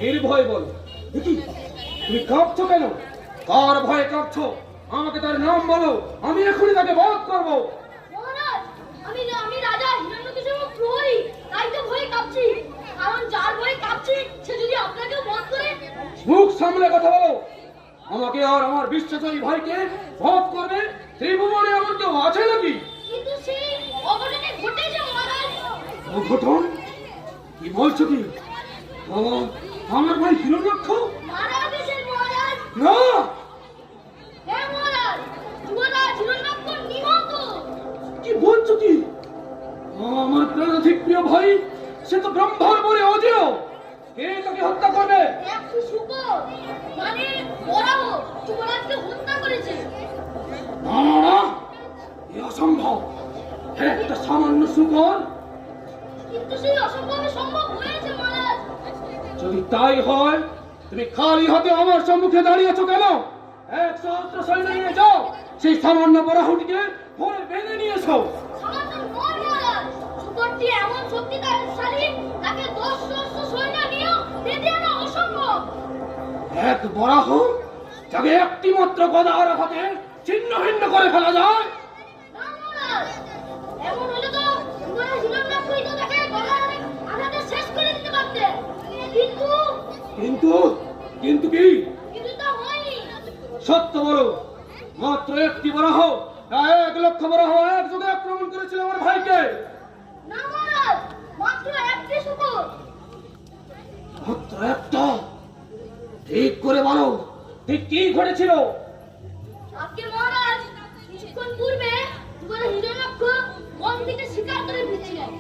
নির্ভয় বলো। দেখি তুমি কাঁপছো কেন? কার ভয়ে কাঁপছো? আমাকে তার নাম বলো, আমি এখনই তাকে বধ করবো। মহারাজ, আমি রাজা হিরণ্যকশিপুর প্রহরী, তাই তো ভয়ে কাঁপছি। কারণ যার ভয়ে কাঁপছি সে যদি আপনাকেও বধ করে। মুখ সামলে কথা বলো। আমাকে আর আমার বিশ্বাসী ভাইকে বধ করবে ত্রিভুবনে এমন কেউ আছে নাকি? কিন্তু সেই অঘটনে ঘটেছে মহারাজ। অঘটন? কি বলছো কি? আমার ভাই হিরণ্যাক্ষ মারা গেছেন মহারাজ। না। হ্যাঁ মহারাজ, যুবরাজ হিরণ্যাক্ষ নিহত। কি বলছো কি? আমার প্রাণাধিক প্রিয় ভাই, সে তো ব্রহ্মার বলে অজেয়। কে তাকে হত্যা করবে? একটি শূকর, মানে বরাহ, যুবরাজকে হত্যা করেছে। না না না, এ অসম্ভব। একটা সামান্য শূকর? কিন্তু সেই অসম্ভবে সম্ভব হয়েছে মহারাজ। যদি তাই হয়, তুমি খালি হাতে আমার সম্মুখে দাঁড়িয়েছো কেন? 100 সৈন্য নিয়ে যাও, সেই সামান্য বরাহটিকে ধরে বেঁধে নিয়ে এসো। সামান্য নয় মহারাজ, শূকরটি এমন শক্তিশালী, তাকে 10 সহস্র সৈন্য নিয়েও বেঁধে আনা অসম্ভব। এক বরাহ যাকে একটি মাত্র গদার হাতে ছিন্ন ভিন্ন করে ফেলা যায়? না মহারাজ, এমন হলে তো যুবরাজ হিরণ্যাক্ষই তো তাকে গলার আঘাতে শেষ করে দিতে পারতেন। কিন্তু কিন্তু কিন্তু কি? কিন্তু তা হয়নি। সত্য বলো, মাত্র একটি বরাহ না 1 লক্ষ বরাহ একযোগে আক্রমণ করেছিল আমার ভাইকে? না মহারাজ, মাত্র একটি শূকর। মাত্র একটা? ঠিক করে বলো, ঠিক কি ঘটেছিল? আজকে মহারাজ, কিছুক্ষণ পূর্বে যুবরাজ হিরণ্যাক্ষ বন থেকে শিকার করে ফিরছিলেন।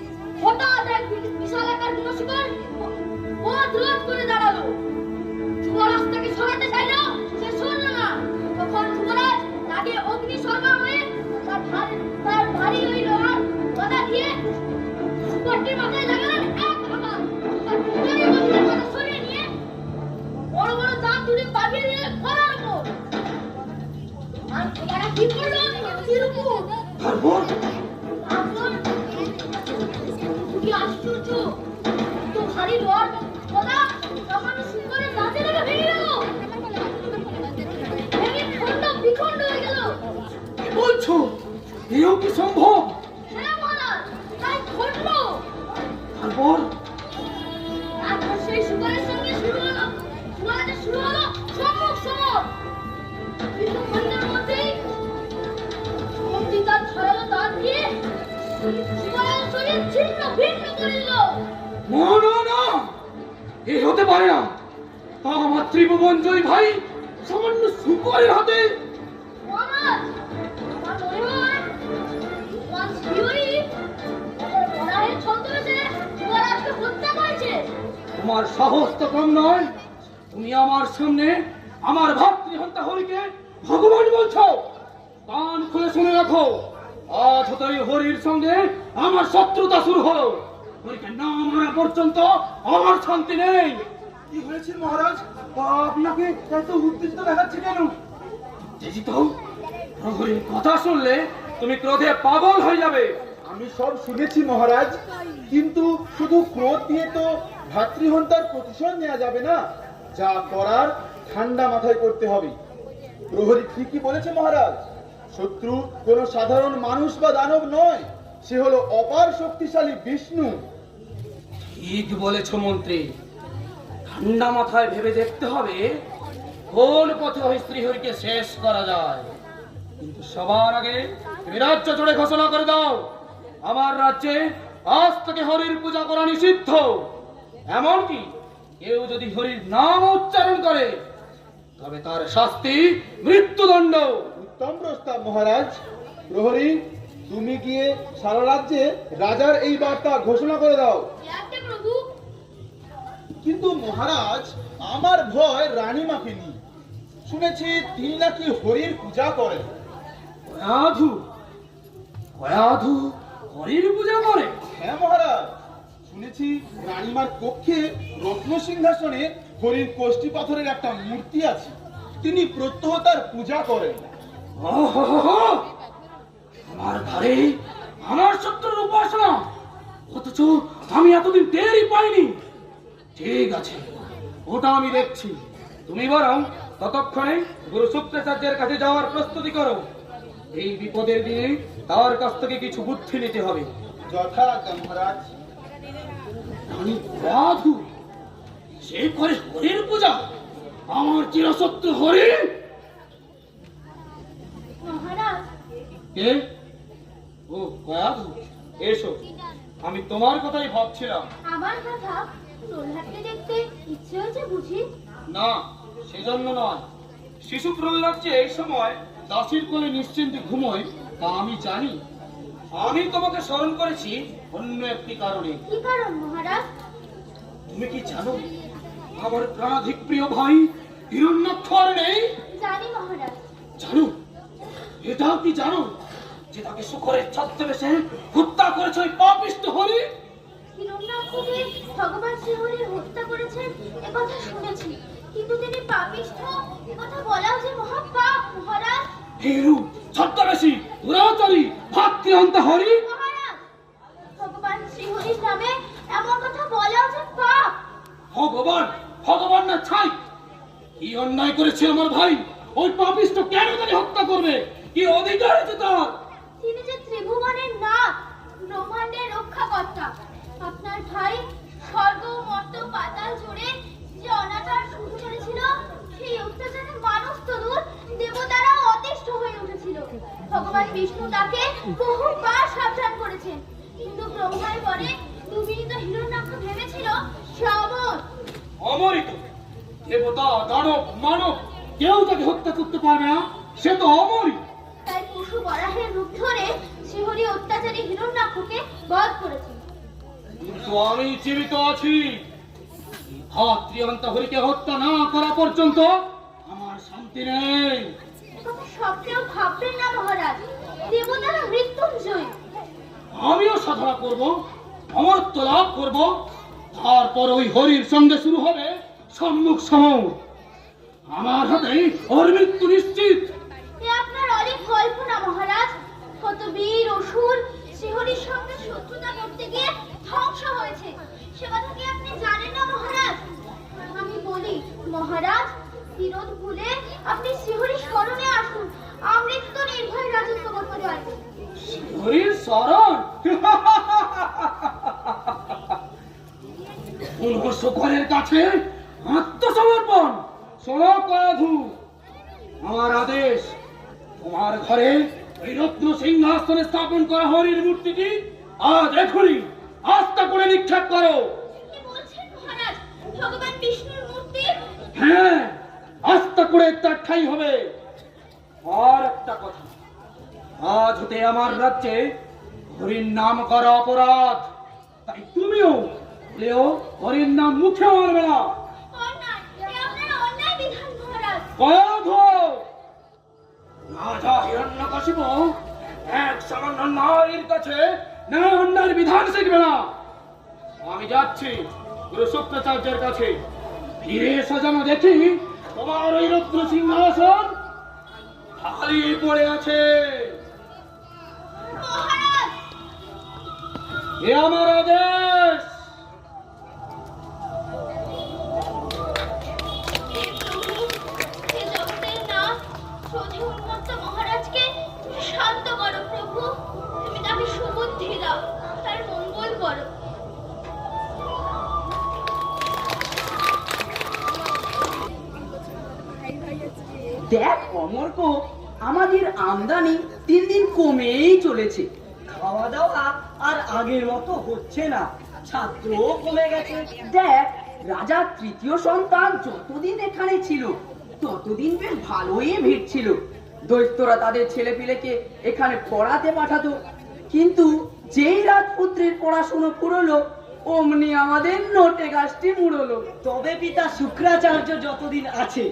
হঠাৎ এক বিশাল আকার দিনশিকার পথ রোধ করে দাঁড়ালো। যুবরাজ তাকে সরাতে চাইল, সে শুনল না। তখন যুবরাজ রাগে অগ্নিশর্মা হয়ে তার ভারী ওই লোহার গদা দিয়ে শূকরটির মাথায় লাগালেন এক আঘাত। তার পুরো মাথা সরিয়ে নিয়ে বড় বড় দাঁত তুলে পাঠিয়ে দিলেন গলার উপর। আর তারা কি করলো? হাতির উপর। তারপর কি আশ্চর্য! তো ভারী লোহার গদা সামান্য শূকরের দাঁতে লেগে ভেঙে গেল। ভেঙে খণ্ড বিখণ্ড হয়ে গেল। কি বলছো? এও কি সম্ভব? হ্যাঁ মহারাজ, তাই ঘটলো। তারপর তারপর সেই শূকরের সঙ্গে শুরু হলো সম্মুখ সমর। কিন্তু খণ্ডের মধ্যেই শক্তি তার ধারালো দাঁত দিয়ে শূকরের শরীর ছিন্ন ভিন্ন করে দিল। না না না, এ হতে পারে না। আমার ত্রিভুবন জয়ী ভাই সামান্য শূকরের হাতে? মহারাজ, আমার মনে হয় ভগবান শ্রীহরি তাদের বরাহের ছদ্মবেশে যুবরাজকে হত্যা করেছে। তোমার সাহস তো কম নয়। তুমি আমার সামনে আমার ভাতৃহন্তা হরিকে ভগবান বলছো? কান খুলে শুনে রাখো, আজ হতে ওই হরির সঙ্গে আমার শত্রুতা শুরু হলো। হরিকে না মারা পর্যন্ত আমার শান্তি নেই। কি হয়েছে মহারাজ? আপনাকে এত উত্তেজিত দেখাচ্ছে কেন? উত্তেজিত? হরির কথা শুনলে তুমি ক্রোধে পাগল হয়ে যাবে। আমি সব শুনেছি মহারাজ, কিন্তু শুধু ক্রোধ দিয়ে তো ভাতৃহন্তার প্রতিশোধ নেওয়া যাবে না। যা করার ঠান্ডা মাথায় করতে হবে। প্রহরী ঠিকই বলেছে মহারাজ, শত্রু কোনো সাধারণ মানুষ বা দানব নয়, সে হলো অপার শক্তিশালী বিষ্ণু। ঠিক বলেছ মন্ত্রী। ঠান্ডা মাথায় ভেবে দেখতে হবে কোন পথে ওই শ্রীহরিকে শেষ করা যায়। কিন্তু সবার আগে তুমি রাজ্য জুড়ে ঘোষণা করে দাও, আমার রাজ্যে আজ থেকে হরির পূজা করা নিষিদ্ধ। এমনকি কেউ যদি হরির নাম উচ্চারণ করে তবে তার শাস্তি মৃত্যুদণ্ড। উত্তম প্রস্তাব মহারাজ। প্রহরী, তুমি গিয়ে সারা রাজ্যে রাজার এই বার্তা ঘোষণা করে দাও। যাতে প্রভু। কিন্তু মহারাজ, আমার ভয় রানীমাকে নিয়ে। শুনেছি তিনি নাকি হরির পূজা করেন। কয়াধু কয়াধু হরির পূজা করে? হ্যাঁ মহারাজ, শুনেছি রানীমার কক্ষে রত্ন সিংহাসনে হরির কোষ্ঠী পাথরের একটা মূর্তি আছে। তিনি প্রত্যহ তার পূজা করেন। আমার ঘরে আমার শত্রুর উপাসনা, অথচ আমি এতদিন টেরই পাইনি। ঠিক আছে, ওটা আমি দেখছি। তুমি বরং ততক্ষণে গুরু শুক্রাচার্যের কাছে যাওয়ার প্রস্তুতি করো। এই বিপদের দিনে তার কাছ থেকে কিছু বুদ্ধি নিতে হবে। যথাজ্ঞা মহারাজ। আমি সাধু, সে করে হরির পূজা, আমার চিরশত্রু হরি। মহারাজ, কে? ও সাধু, এসো। আমি তোমার কথাই ভাবছিলাম। আমার কথা প্রহ্লাদকে দেখতে ইচ্ছে হয়েছে বুঝি? না, সেজন্য নয়। শিশু প্রহ্লাদ যে এই সময় দাসীর কোলে নিশ্চিন্তে ঘুমোয় তা আমি জানি। আমি তোমাকে স্মরণ করেছি অন্য একটি কারণে। কি কারণ মহারাজ? তুমি কি জানো আমার প্রাণাধিক প্রিয় ভাই হিরণ্যাক্ষ আর নেই? জানি মহারাজ। জানো, এটাও কি জানো যে তাকে শুকরের ছদ্মবেশে হত্যা করেছে ওই পাপিষ্ঠ হরি? হিরণ্যাক্ষকে ভগবান শ্রীহরি হত্যা করেছেন একথা শুনেছি, কিন্তু তিনি পাপিষ্ঠ একথা বলাও যে মহাপাপ মহারাজ। হিরু ছদ্মবেশী দুরাচারী ভাতৃহন্তা হরি। মহারাজ, ভগবান শ্রীহরির নামে এমন কথা বলাও যে পাপ। ভগবান, ভগবান না ছাই। কি অন্যায় করেছে আমার ভাই? ওই পাপিষ্ঠ কেন তাকে হত্যা করবে? কি অধিকার আছে তার? তিনি যে ত্রিভুবনের নাথ, ব্রহ্মাণ্ডের রক্ষাকর্তা। আপনার ভাই স্বর্গ মর্ত পাতাল জুড়ে যে অনাচার শুরু করেছিল, সেই অত্যাচারে মানুষ তো দূর, দেবতারাও অতিষ্ঠ হয়ে উঠেছিল। ভগবান বিষ্ণু তাকে বহুবার সাবধান করেছেন, কিন্তু ব্রহ্মার পরে দুর্বিনীত হিরণ্যাক্ষ ভেবেছিল সে অমর। অমরিত দেবতা, দানব, মানব কেউ তাকে হত্যা করতে পারবে না। সে তো অমরই। তাই পশু বরাহের রূপ ধরে শ্রীহরি অত্যাচারী হিরণ্যাক্ষকে বধ করেছেন। কিন্তু আমি জীবিত আছি। ভাতৃহন্তা হরিকে হত্যা না করা পর্যন্ত আমার শান্তি নেই। কথা স্বপ্নেও ভাববেন না মহারাজ, দেবতারা মৃত্যুঞ্জয়। আমিও সাধনা করব, অমরত্ব লাভ করব, তারপর ওই হরির সঙ্গে শুরু হবে সম্মুখ সমর। আমার হাতে ওর মৃত্যু নিশ্চিত। এ আপনার অনেক কল্পনা মহারাজ। কত বীর অসুর শ্রীহরির সঙ্গে শত্রুতা করতে গিয়ে ধ্বংস হয়েছে, সে কথা কি আপনি জানেন না মহারাজ? আমি বলি মহারাজ, বিরোধ ভুলে আপনি শ্রীহরির স্মরণে আসুন, আমৃত্য নির্ভয় রাজত্ব করতে পারবেন। হরির শরণ শুকরের কাছে আত্মসমর্পণ। শোনো সাধু, আমার আদেশ, তোমার ঘরে এই রত্ন সিংহাসনে স্থাপন করা হরির মূর্তিটি আজ এখনই আস্থা করে নিক্ষেপ করো। কি বলছেন মহারাজ? ভগবান বিষ্ণুর মূর্তি? হ্যাঁ, আস্থা করে তার ঠাঁই হবে। আর একটা কথা, আজ হতে আমার রাজ্যে হরির নাম করা অপরাধ। তাই তুমিও ভুলেও হরির নাম মুখে মারবে না। অন্যায়, এ আপনার অন্যায় বিধান মহারাজ। রাজা হিরণ্যকশিপ এক সামান্য নারীর কাছে ন্যায় অন্যায়ের বিধান শিখবে না। আমি যাচ্ছি গুরু শুক্রাচার্যের কাছে। ফিরে এসে যেন দেখি তোমার ওই রত্ন সিংহাসন খালি পড়ে আছে। মহারাজ, এ আমার আদেশ। হে প্রভু, হে জগতের নাথ, ক্রোধে উন্মত্ত মহারাজকে তুমি শান্ত করো প্রভু। তুমি তাকে সুবুদ্ধি দাও, তার মঙ্গল করো। দেখ অমর্ক, আমাদের আমদানি দিন দিন কমেই চলেছে। খাওয়া দাওয়া আর আগের মতো হচ্ছে না, ছাত্রও কমে গেছে। দেখ, রাজার তৃতীয় সন্তান যতদিন এখানে ছিল ততদিন বেশ ভালোই ভিড় ছিল। দৈত্যরা তাদের ছেলেপিলেকে এখানে পড়াতে পাঠাতো, কিন্তু যেই রাজপুত্রের পড়াশুনো পুরোলো অমনি আমাদের নোটে গাছটি মুড়লো। তবে পিতা শুক্রাচার্য যতদিন আছে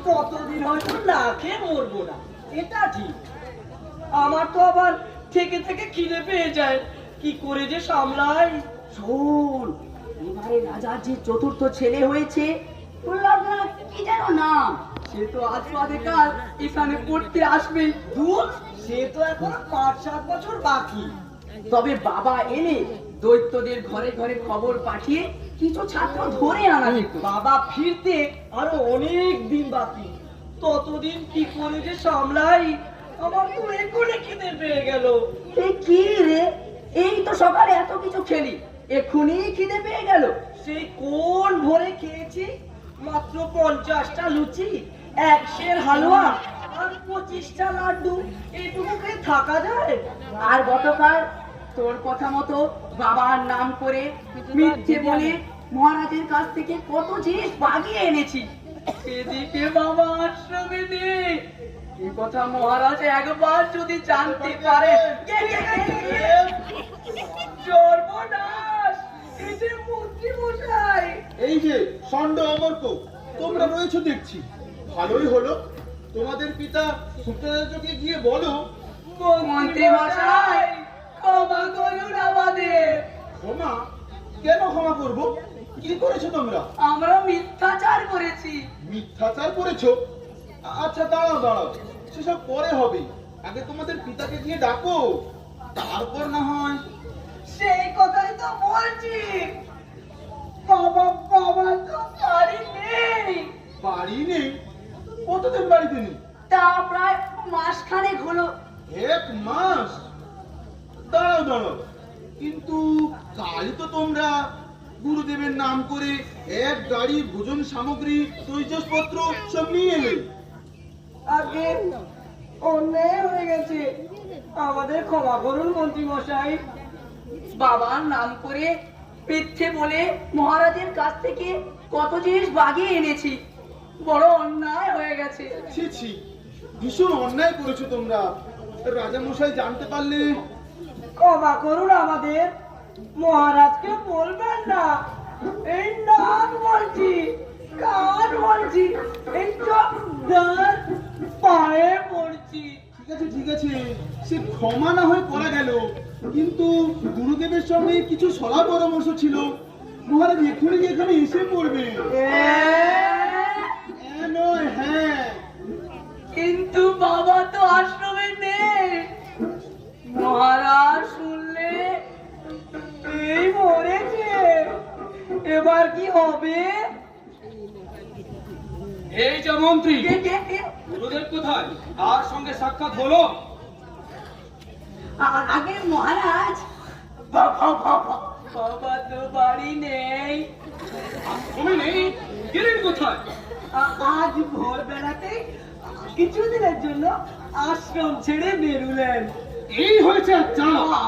ততদিন হয়তো না খেয়ে মরবো না, এটা ঠিক। আমার তো আবার থেকে থেকে খিদে পেয়ে যায়, কি করে যে সামলাই। শোন, এবারে রাজার যে চতুর্থ ছেলে হয়েছে, প্রহ্লাদ না কি যেন নাম, সে তো আজ বাদে কাল এখানে পড়তে আসবে। দূর, সে তো এখন 5-7 বছর বাকি। তবে বাবা এলে দৈত্যদের ঘরে ঘরে খবর পাঠিয়ে কিছু ছাত্র ধরে আনা যেত। বাবা ফিরতে আরো অনেক দিন বাকি, ততদিন কি করে যে সামলাই। আমার তো এক্ষুনি খিদে পেয়ে গেল। কি রে, এই তো সকালে এত কিছু খেলি, এক্ষুনি খিদে পেয়ে গেল? সেই কোন ভোরে খেয়েছি মাত্র 50টা লুচি, 1 সের হালুয়া আর 25টা লাড্ডু। এইটুকু খেয়ে থাকা যায়? আর গতকাল তোর কথা মতো বাবার নাম করে মিথ্যে বলে মহারাজের কাছ থেকে কত জিনিস বাগিয়ে এনেছি। এদিকে বাবা আশ্রমে নেই, এই কথা মহারাজ একবার যদি জানতে পারে। সর্বনাশ! এই যে মন্ত্রী মশাই! এই যে ষণ্ড অমর্ক, তোমরা রয়েছো দেখছি। ভালোই হলো, তোমাদের পিতা শুক্রাচার্যকে গিয়ে বলো। মন্ত্রী মশাই, ক্ষমা করুন আমাদের। ক্ষমা? কেন ক্ষমা করব? কি করেছো তোমরা? আমরা মিথ্যাচার করেছি। মিথ্যাচার করেছো? আচ্ছা দাঁড়াও দাঁড়াও, সেসব পরে হবে। আগে তোমাদের পিতাকে গিয়ে ডাকো, তারপর না হয়। সেই কথাই তো বলছি। বাবা বাবা তো বাড়ি নেই। বাড়ি নেই? কতদিন বাড়িতে নেই? তা প্রায় মাসখানেক হলো। 1 মাস? দাঁড়াও দাঁড়াও, কিন্তু কালই তো তোমরা গুরুদেবের নাম করে 1 গাড়ি ভোজন সামগ্রী, তৈজসপত্র সব নিয়ে এলে। আগে অন্যায় হয়ে গেছে, আমাদের ক্ষমা করুন মন্ত্রী মশাই। বাবার নাম করে মিথ্যে বলে মহারাজের কাছ থেকে কত জিনিস বাগিয়ে এনেছি, বড় অন্যায় হয়ে গেছে। ছি ছি, ভীষণ অন্যায় করেছো তোমরা। রাজা মশাই জানতে পারলে। ক্ষমা করুন আমাদের, মহারাজকে বলবেন না। এই নাম বলছি, কান বলছি, এই চোখদার পায়ে পড়ছি। ঠিক আছে ঠিক আছে, সে ক্ষমা না হয়ে করা গেল, কিন্তু গুরুদেবের সঙ্গে কিছু সলা পরামর্শ ছিল। মহারাজ এক্ষুনি এখানে এসে পড়বে। নয়, হ্যাঁ। কিন্তু বাবা তো আশ্রমে নেই, মহারাজ শুনলে এই মরেছে, এবার কি হবে? এই যে মন্ত্রী, কে কে কে? গুরুদেব কোথায়? তার সঙ্গে সাক্ষাৎ হলো? আগে মহারাজ, বাবা তো বাড়ি নেই। তুমি নেই? গেলেন কোথায়? আজ ভোর বেলাতে কিছুদিনের জন্য আশ্রম ছেড়ে বেরুলেন। এই হয়েছে জ্বালা।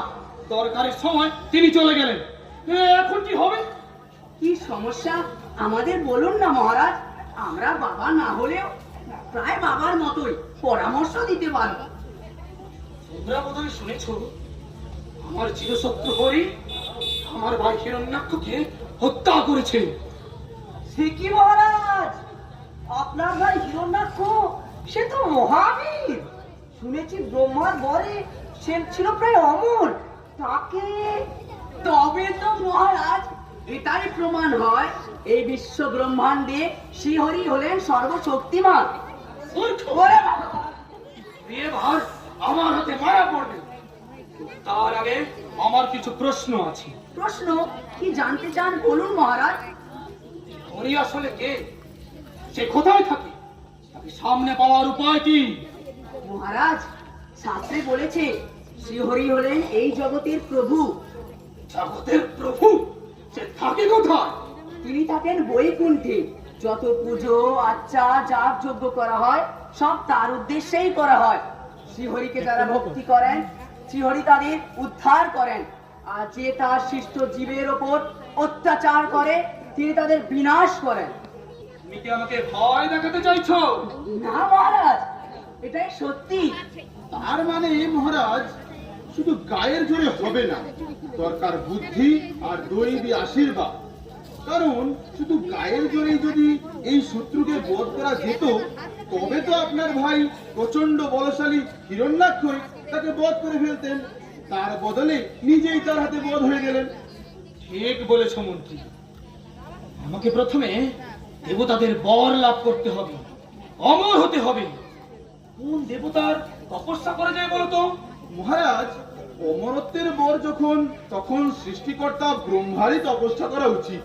দরকারের সময় তিনি চলে গেলেন, এখন কি হবে? কি সমস্যা আমাদের বলুন না মহারাজ, আমরা বাবা না হলেও প্রায় বাবার মতোই পরামর্শ দিতে পারবো। তোমরা বোধহয় শুনেছ, আমার চিরশত্রু হরি আমার ভাই হিরণ্যাক্ষকে হত্যা করেছে। সে কি মহারাজ, আপনার ভাই হিরণ্যাক্ষ সে তো মহাবীর। শুনেছি ব্রহ্মার বরে সে ছিল প্রায় অমর। তাকে তবে তো মহারাজ এটাই প্রমাণ হয় এই বিশ্ব ব্রহ্মাণ্ডে শ্রীহরি হলেন সর্বশক্তিমান। ওরে বাবা! দিয়ে ভার আমার হাতে মারা পড়বে। তার আগে আমার কিছু প্রশ্ন আছে। প্রশ্ন কি জানতে চান বলুন মহারাজ। হরি আসলে কে? সে কোথায় থাকে? তাকে সামনে পাওয়ার উপায় কি? মহারাজ শাস্ত্রে বলেছে শ্রীহরি হলেন এই জগতের প্রভু। জগতের প্রভু? সে থাকে কোথায়? তিনি থাকেন বৈকুণ্ঠে। যত পুজো আচ্চা জাপ যজ্ঞ করা হয় সব তার উদ্দেশ্যেই করা হয়। শ্রীহরিকে যারা ভক্তি করেন শ্রীহরি তাদের উদ্ধার করেন, আর যে তার শিষ্ট জীবের ওপর অত্যাচার করে তিনি তাদের বিনাশ করেন। তুমি কি আমাকে ভয় দেখাতে চাইছো? না মহারাজ, এটাই সত্যি। তার মানে মহারাজ শুধু গায়ের জোরে হবে না, দরকার বুদ্ধি আর দৈবী আশীর্বাদ। কারণ শুধু গায়ের জোরে যদি এই শত্রুকে বধ করা যেত, তবে তো আপনার ভাই প্রচন্ড বলশালী হিরণ্যাক্ষই তাকে বধ করে ফেলতেন। তার বদলে নিজেই তার হাতে বধ হয়ে গেলেন। ঠিক বলেছ মন্ত্রী, আমাকে প্রথমে দেবতাদের বর লাভ করতে হবে, অমর হতে হবে। কোন দেবতার তপস্যা করা যায় বলতো? মহারাজ অমরত্বের বর যখন, তখন সৃষ্টিকর্তা ব্রহ্মারই তপস্যা করা উচিত।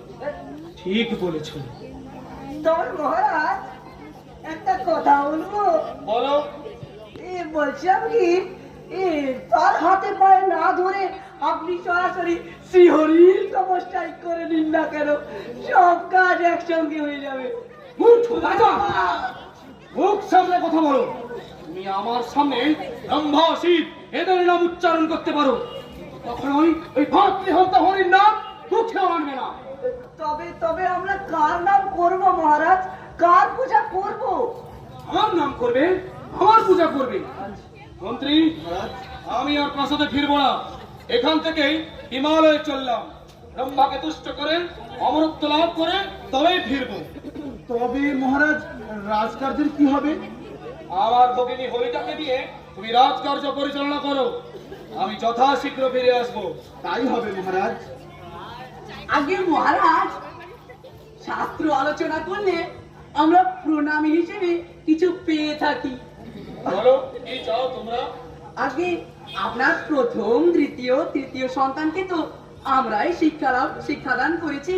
ঠিক বলেছ। তবে মহারাজ একটা কথা বলবো। বলো। বলছিলাম কি, তার হাতে পায়ে না ধরে আপনি সরাসরি শ্রীহরির তপস্যাই করে নিন না কেন, সব কাজ একসঙ্গে হয়ে যাবে। মুখ রাজা, মুখ সামনে কথা বলো। তুমি আমার সামনে ব্রহ্মা, শিব এদের নাম উচ্চারণ করতে পারো, কিন্তু কখনোই ওই ভাতৃহন্তা হরির নাম মুখে আনবে না। তবে তবে আমরা কার নাম করব মহারাজ, কার পূজা করব? আমার নাম করবে, আমার পূজা করবে। মন্ত্রী, আমি আর প্রাসাদে ফিরবো না, এখান থেকেই হিমালয়ে চললাম। ব্রহ্মাকে তুষ্ট করে অমরত্ব লাভ করে তবেই ফিরবো। তবে মহারাজ, রাজকার্যের কি হবে? আমার ভগিনী হরিতাকে দিয়ে তুমি রাজকার্য পরিচালনা করো, আমি যথাশীঘ্র ফিরে আসবো। তাই হবে মহারাজ। আগে মহারাজ, শাস্ত্র আলোচনা করলে আমরা প্রণামী হিসেবে কিছু পেয়ে থাকি। বলো, কি চাও তোমরা? আগে আপনার প্রথম, দ্বিতীয়, তৃতীয় সন্তানকে তো আমরাই শিক্ষাদান করেছি।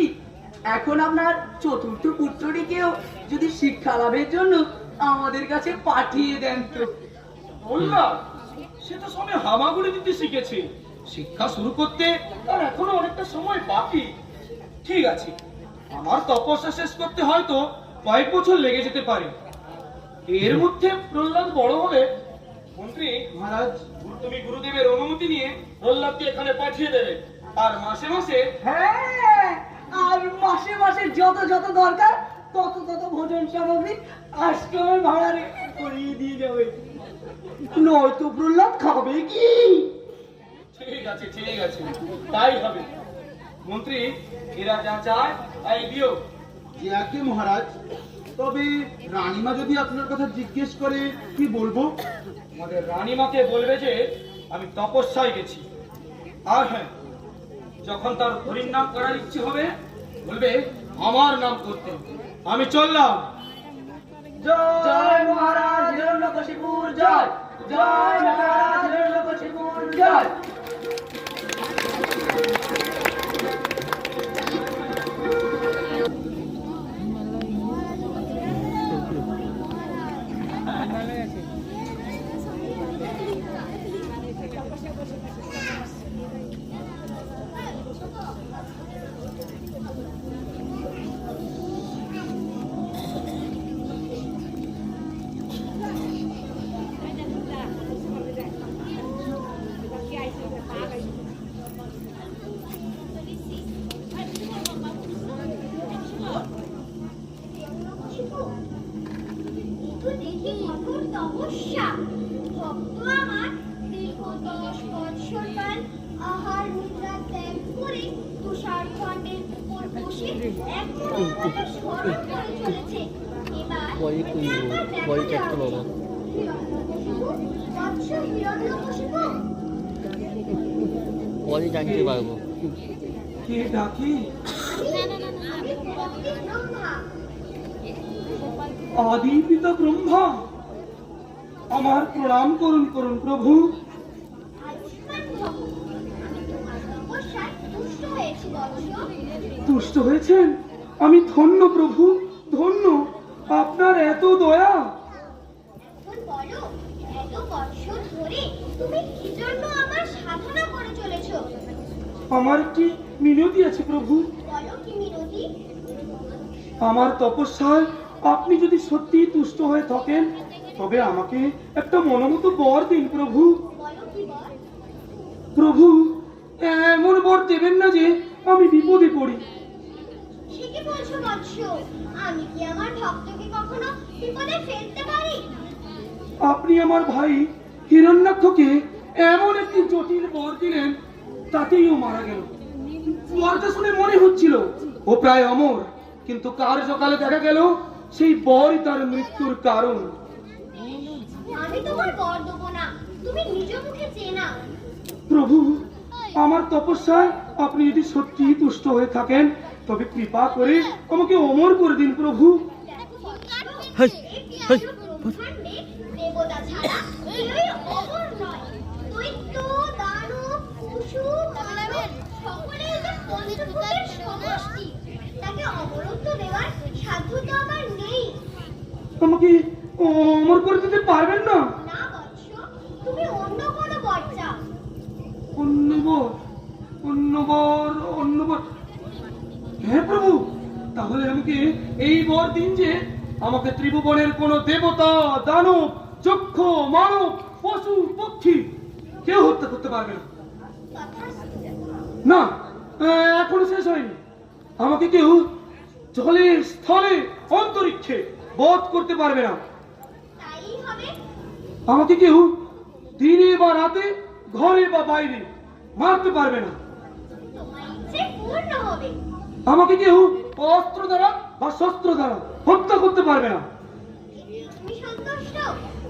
এখন আপনার চতুর্থ পুত্রটিকেও যদি শিক্ষা লাভের জন্য আমাদের কাছে পাঠিয়ে দেন তো। বললাম, সে তো সবে হামাগুড়ি দিতে শিখেছে, শিক্ষা শুরু করতে তার এখনো অনেকটা সময় বাকি। ঠিক আছে, আমার তপস্যা শেষ করতে হয়তো কয়েক বছর লেগে যেতে পারে। এর মধ্যে প্রহ্লাদ বড় হলে মন্ত্রী মহারাজ, তুমি গুরুদেবের অনুমতি নিয়ে প্রহ্লাদকে এখানে পাঠিয়ে দেবে, আর মাসে মাসে হ্যাঁ, আর মাসে মাসে যত যত দরকার তত তত ভোজন সামগ্রী আশ্রমের ভাড়া করিয়ে দিয়ে যাবে। নয়তো প্রহ্লাদ খাবে কি? ঠিক আছে, ঠিক আছে, তাই হবে। মন্ত্রী, এরা যা চায় তাই দিও। যাকে মহারাজ, তবে রানীমা যদি আপনার কথা জিজ্ঞেস করে কি বলবো? আমাদের রানীমাকে বলবে যে আমি তপস্যায় গেছি। আর হ্যাঁ, যখন তার হরির নাম করার ইচ্ছে হবে বলবে আমার নাম করতে। আমি চললাম। জয় মহারাজ হিরণ্যকশিপুর জয়, জয় মহারাজ হিরণ্যকশিপুর জয়। দেখি কঠোর তপস্যা। ভক্ত আমার দীর্ঘ 10 বৎসর কাল আহার নিদ্রা ত্যাগ করে তুষার খণ্ডের উপর বসে একমনে তাকে স্মরণ করে চলেছে। এবার হিরণ্যকশিপু, পরে জানতে পারবো। কে ডাকি? আমি ভক্তি ব্রহ্মা। আদি পিতা ব্রহ্মা, আমার প্রণাম করুন করুন প্রভু। আয়ুষ্মান ভব। আমি তোমার তপস্যায় তুষ্ট হয়েছি বৎস। তুষ্ট হয়েছেন? আমি ধন্য প্রভু, ধন্য। আপনার এত দয়া। এখন বলো, এত বৎসর ধরে তুমি কি জন্য আমার সাধনা করে চলেছো? আমার কি মিনতি আছে প্রভু? বলো কি মিনতি? আমার তপস্যায় আপনি যদি সত্যি তুষ্ট হয়ে থাকেন তবে আমাকে একটা মনোমত বর দিন প্রভু। বলো কি বল? প্রভু, এমন বর দেবেন না যে আমি বিপদে পড়ি। সে কি বলছো বৎস? আমি কি আমার ভক্তকে কখনো বিপদে ফেলতে পারি? আপনি আমার ভাই হিরণ্যাক্ষকে এমন একটি জটিল বর দিলেন, তাতেই ও মারা গেল। বরটা শুনে মনে হচ্ছিল ও প্রায় অমর, কিন্তু কার্যকালে দেখা গেল সেই বরই তার মৃত্যুর কারণ। আমি তোমার বর দেবো না, তুমি নিজ মুখে চেনা। প্রভু, আমার তপস্যায় আপনি যদি সত্যি তুষ্ট হয়ে থাকেন তবে কৃপা করে আমাকে অমর করে দিন প্রভু। ব্রহ্মাণ্ডে দেবতা ছাড়া কেউই অমর নয়। দৈত্য, দানব, অন্য বর। হ্যাঁ প্রভু, তাহলে আমাকে এই বর দিন যে আমাকে ত্রিভুবনের কোন দেবতা, দানব, যক্ষ, মানব, পশু, পক্ষী কেউ হত্যা করতে পারবে না। না, এখনো শেষ হয়নি। আমাকে কেউ জলে, স্থলে, অন্তরিক্ষে বধ করতে পারবে না। তাই হবে। আমাকে কেউ দিনে বা রাতে, ঘরে বা বাইরে মারতে পারবে না। তোমার ইচ্ছে পূর্ণ হবে। আমাকে কেউ অস্ত্র দ্বারা বা শস্ত্র দ্বারা হত্যা করতে পারবে না। তুমি সন্তুষ্ট?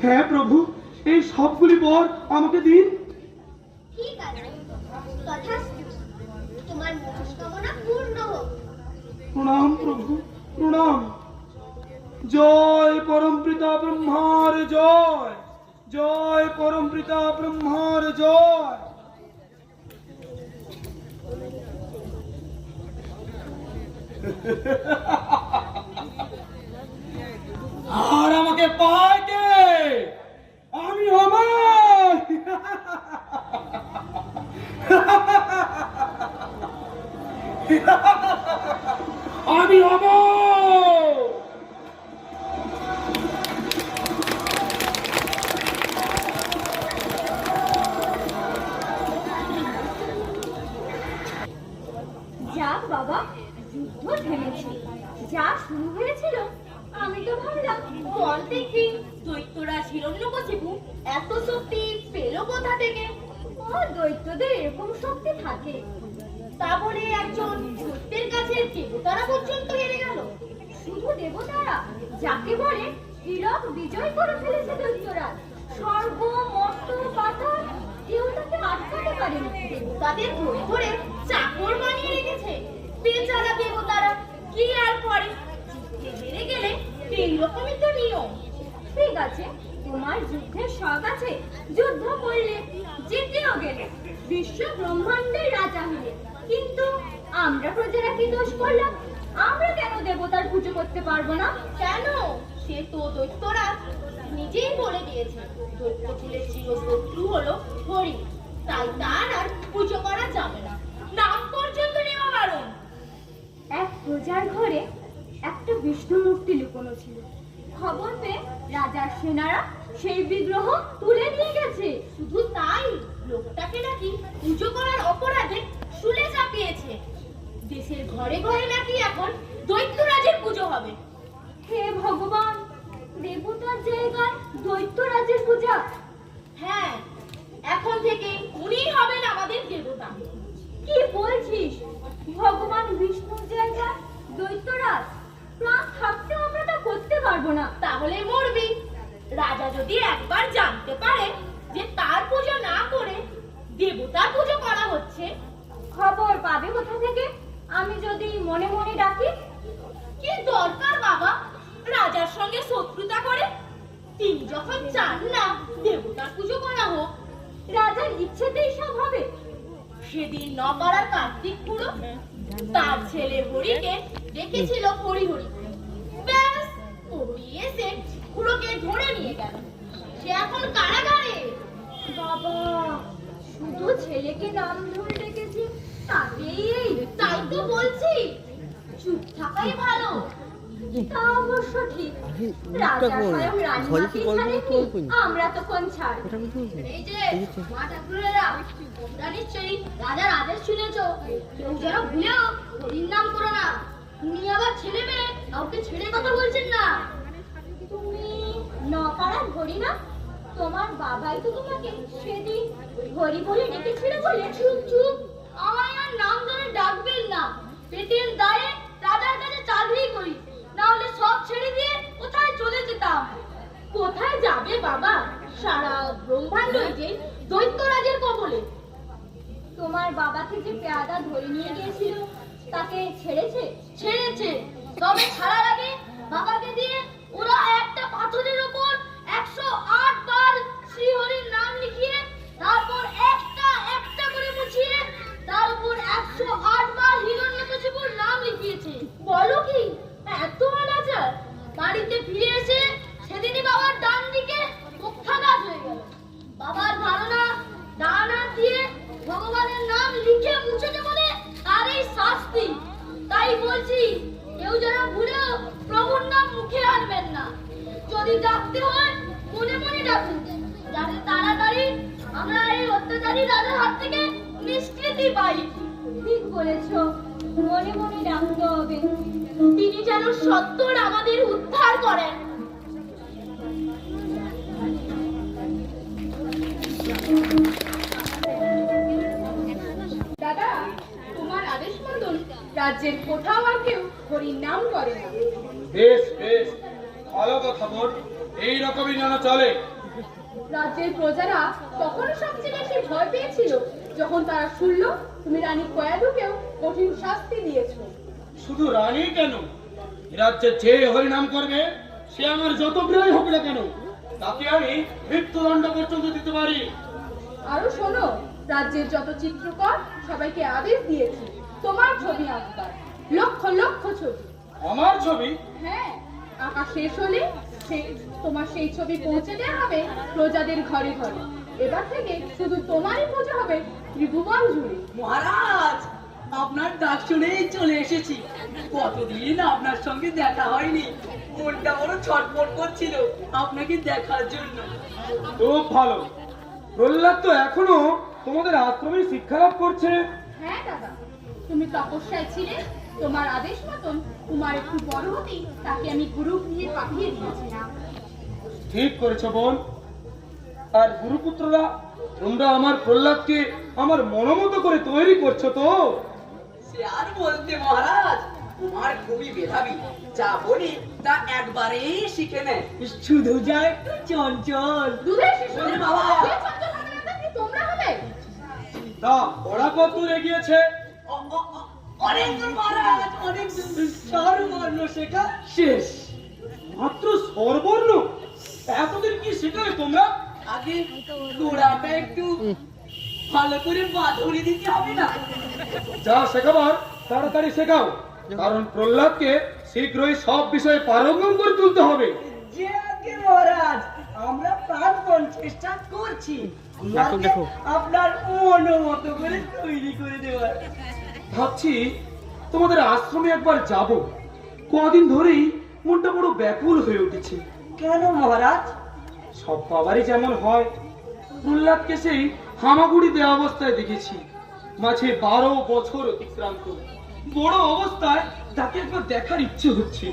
হ্যাঁ প্রভু, এই সবগুলি বর আমাকে দিন। ঠিক আছে, তথাস্তু। তোমার মনস্কামনা পূর্ণ হোক। প্রণাম প্রভু, প্রণাম। জয় পরম পিতা ব্রহ্মার জয়, জয় পরম পিতা ব্রহ্মার জয়। আর আমাকে পায় কে? আমি আমার আমি আমার যাক বাবা, যুদ্ধ থেমেছে। যা শুরু হয়েছিল আমি তো ভাবলাম প্রত্যেকদিন দৈত্যরাজ হিরণ্যকশিপু এত শক্তি পেল কোথা থেকে। দৈত্যদের এরকম শক্তি থাকে, তা বলে একজন দৈত্যের কাছে দেবতারা পর্যন্ত হেরে গেল। শুধু দেবতারা, যাকে বলে হীরক বিজয় করে ফেলেছে দৈত্যরাজ। স্বর্গ, মর্ত, পাতাল কেউ তাকে আটকাতে পারেনি। দেবতাদের ধরে ধরে চাকর বানিয়ে রেখেছে। বেচারা দেবতারা কি আর করে? যুদ্ধে হেরে গেলে এইরকমই তো নিয়ম। ঠিক আছে, তোমার যুদ্ধের শখ আছে, যুদ্ধ করলে, জিতেও গেলে, বিশ্ব ব্রহ্মাণ্ডের রাজা হলে। কিন্তু আমরা প্রজারা কি দোষ করলাম? আমরা কেন দেবতার পুজো করতে পারবো না? কেন? সে তো দৈত্যরাজ নিজেই বলে দিয়েছে, দৈত্যকুলের চিরশত্রু হলো হরি। তাই তার আর পুজো করা যাবে না, নাম পর্যন্ত নেওয়া বারণ। এক প্রজার ঘরে একটা বিষ্ণু মূর্তি লুকোনো ছিল। খবর পেয়ে রাজার সেনারা সেই বিগ্রহ তুলে নিয়ে গেছে। শুধু তাই, লোকটাকে নাকি পুজো করার অপরাধে শুলে চাপিয়েছে। দেশের ঘরে ঘরে নাকি এখন দৈত্যরাজের পুজো হবে। হে ভগবান, দেবতার জায়গায় দৈত্যরাজের পূজা? হ্যাঁ, এখন থেকে উনিই হবেন আমাদের দেবতা। কি বলছিস? ভগবান বিষ্ণুর জায়গায় দৈত্যরাজ? প্রাণ থাকতেও আমরা তা করতে পারবো না। তাহলে মরবি। রাজা যদি একবার জানতে পারে যে তার পুজো না করে দেবতার পুজো করা হচ্ছে, খবর পাবে কোথা থেকে? আমি যদি মনে মনে ডাকি? কি দরকার বাবা রাজার সঙ্গে শত্রুতা করে? তিনি যখন চান না দেবতার পুজো করা হোক, রাজার ইচ্ছেতেই সব হবে। সেদিন নপাড়ার কার্তিক পুরো তার ছেলে হরিকে ডেকেছিল হরিহরি। ব্যাস, হরি এসে খুড়োকে ধরে নিয়ে গেল। সে এখন কারাগারে। বাবা, শুধু ছেলেকে নাম ধরে ডেকেছি, তাতেই? তাই তো বলছি, চুপ থাকাই ভালো। তা অবশ্য ঠিক। রাজা স্বয়ং রানীমাকে ছাড়েননি, আমরা তো কোন ছাড়। এই যে মা ঠাকুরেরা, তোমরা নিশ্চয়ই রাজার আদেশ শুনেছো, কেউ যেন ভুলেও হরির নাম করো না। উনি আবার ছেলে মেয়ে কাউকে ছেড়ে কথা বলছেন না। তুমি নপাড়ার হরি না? তোমার বাবাই তো তোমাকে সেদিন হরি বলে ডেকেছিল বলে। চুপ চুপ, আমায় আর নাম ধরে ডাকবেন না। পেটের দায়ে রাজার কাছে চাকরি করি, না হলে সব ছেড়ে দিয়ে কোথায় চলে যেতাম। কোথায় যাবে বাবা? সারা ব্রহ্মাণ্ড যে দৈত্যরাজের কবলে। তোমার বাবাকে যে পেয়াদা ধরে নিয়ে গিয়েছিল তাকে ছেড়েছে? ছেড়েছে, তবে ছাড়ার আগে বাবাকে দিয়ে ওরা একটা পাথরের উপর 108 বার শ্রীহরির নাম লিখিয়ে, তারপর একটা একটা করে মুছিয়ে তার উপর 108 বার হিরণ্যকশিপুর নাম লিখিয়েছে। বলো কি, এত অনাচার! বাড়িতে ফিরে এসে সেদিনই বাবার ডান দিকে পক্ষাঘাত হয়ে গেল। বাবার ধারণা ডান হাত দিয়ে ভগবানের নাম লিখে মুছেছে বলে বলছি কেউ যেন ভুলেও প্রভুর নাম মুখে আনবেন না। যদি ডাকতে হয় মনে মনে ডাকুন, যাতে তাড়াতাড়ি আমরা এই অত্যাচারী রাজার হাত থেকে নিষ্কৃতি পাই। ঠিক বলেছ, মনে মনে ডাকতে হবে। তিনি যেন সত্তর আমাদের উদ্ধার করেন। দাদা, তোমার আদেশ মতন রাজ্যের কোথাও আর কেউ হরির নাম করে না। বেশ বেশ, ভালো কথা বোন, এইরকমই যেন চলে। রাজ্যের প্রজারা তখনও সবচেয়ে বেশি ভয় পেয়েছিল যখন তারা শুনল তুমি রানী কয়াদুকেও কঠিন শাস্তি দিয়েছো। শুধু রানী কেন, রাজ্যে যে হরিনাম করবে সে আমার যত প্রিয় হোক না কেন, তাকে আমি মৃত্যুদণ্ড পর্যন্ত দিতে পারি। আরো শোনো, রাজ্যের যত চিত্রকর সবাইকে আদেশ দিয়েছি তোমার ছবি আঁকবার। লক্ষ লক্ষ ছবি। আমার ছবি? হ্যাঁ, আঁকা শেষ হলে তোমার সেই ছবি পৌঁছে দেওয়া হবে প্রজাদের ঘরে ঘরে। এবার থেকে শুধু তোমারই পূজা হবে ত্রিভুবন জুড়ে। মহারাজ, আপনার ডাক শুনেই চলে এসেছি। কতদিন আপনার সঙ্গে দেখা হয়নি, মনটা বড় ছটফট করছিল আপনাকে দেখার জন্য। খুব ভালো, প্রহ্লাদ তো এখনো তোমাদের আশ্রমে শিক্ষা লাভ করছে। হ্যাঁ দাদা, তুমি তপস্যায় ছিলে, তোমার আদেশ মতন তোমার একটু বড় হতেই তাকে আমি গুরু গৃহে পাঠিয়ে দিয়েছিলাম। ঠিক করেছ বোন। আর গুরুপুত্ররা, তোমরা আমার প্রহ্লাদকে আমার মনোমতো করে তৈরি করছো তো? সে আর বলতে মহারাজ, তোমার খুবই মেধাবী, যা বলি তা একবারেই শিখে নেয়। শুধু যা একটু চঞ্চল। দুধের শিশু ওরে বাবা! যে চঞ্চল হবে না তা কি তোমরা হবে? তা ওরা কত দূর এগিয়েছে? অনেক দূর মহারাজ, অনেক দূর। সর্বর্ণ শেখা শেষ। মাত্র সর্বর্ণ? এতদিন কি শেখালে তোমরা? আগে গোড়াটা একটু ভালো করে বাঁধুনি দিতে হবে না? যা শেখাবার তাড়াতাড়ি শেখাও, কারণ প্রহ্লাদকে শীঘ্রই সব বিষয়ে পারঙ্গম করে তুলতে হবে। যে আগে মহারাজ, আমরা প্রাণপণ চেষ্টা করছি দেখো আপনার মতো করে তৈরি করে দেওয়ার। ভাবছি তোমাদের আশ্রমে একবার যাব। কদিন ধরেই মনটা বড় ব্যাকুল হয়ে উঠেছে। কেন মহারাজ? সব বাবারই যেমন হয়, প্রহ্লাদকে সেই হামাগুড়ি দেওয়া অবস্থায় দেখেছি। মাঝে 12 বছর অতিক্রান্ত, বড় অবস্থায় তাকে একবার দেখার ইচ্ছে হচ্ছে।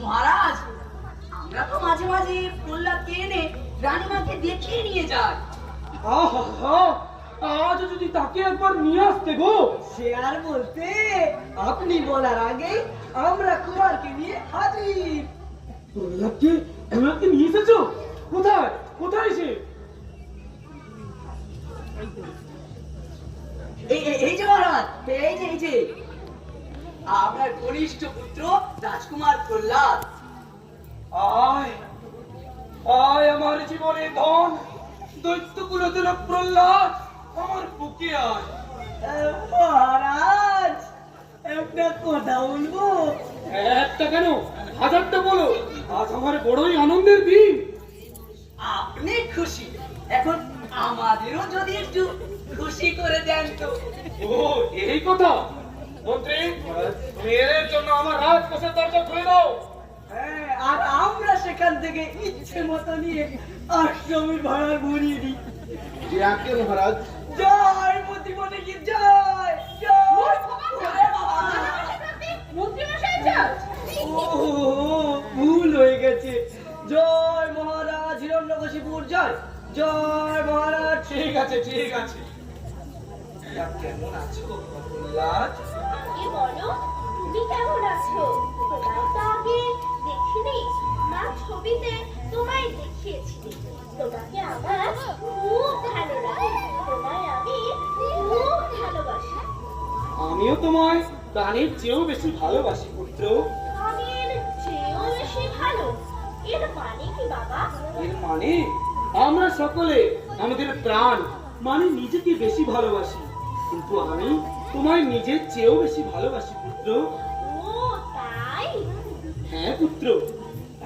মহারাজ, আমরা তো মাঝে মাঝে প্রহ্লাদকে এনে রানীমাকে দেখিয়ে নিয়ে যাই। আহা, আজ যদি তাকে একবার নিয়ে আসতে গো। সে আর বলতে, আপনি বলার আগে আমরা কুমারকে নিয়ে হাজির। প্রহ্লাদকে নিয়ে এসেছো? কোথায় কোথায় সে? এই যে মহারাজ, এই যে আপনার কনিষ্ঠ পুত্র রাজকুমার প্রহ্লাদ। আয় আয় আমার জীবনে ধন, দৈত্য কুলতিলক প্রহ্লাদ, আমার বুকে আয়। মহারাজ, একটা কথা বলবো? একটা কেন, হাজারটা বলো। আজ আমার বড়ই আনন্দের দিন। আপনি খুশি, এখন আমাদেরও যদি একটু খুশি করে দেন তো। ও এই কথা। মন্ত্রী, তুমি এর জন্য আমার রাজকোষের দরজা খুলে দাও। হ্যাঁ, আর আমরা সেখান থেকে ইচ্ছে মতো নিয়ে আশ্রমের ভাড়া ভরিয়ে দিই। যে আজ্ঞে মহারাজ। জয় প্রতিমনে কি জয় জয়। মন্ত্রীমশাই যাও। ও, ভুল হয়ে গেছে। জয় মহারাজ হিরণ্যকশিপুর জয়। জয় মহারাজ। ঠিক আছে ঠিক আছে। কেমন আছো প্রহ্লাদ? কি বলো, তুমি কেমন আছো? তোমায় তো আগে দেখিনি, মা ছবিতে তোমায় দেখিয়েছিলি। তোমাকে আমার খুব ভালো লাগে, তোমায় আমি খুব ভালোবাসি। আমিও তোমায় প্রাণের চেয়েও বেশি ভালোবাসি পুত্র। প্রাণের চেয়েও বেশি ভালো? এর মানে কি বাবা? এর মানে আমরা সকলে আমাদের প্রাণ মানে নিজেকে বেশি ভালোবাসি, কিন্তু আমি তোমায় নিজের চেয়েও বেশি ভালোবাসি পুত্র। ও তাই? হ্যাঁ পুত্র,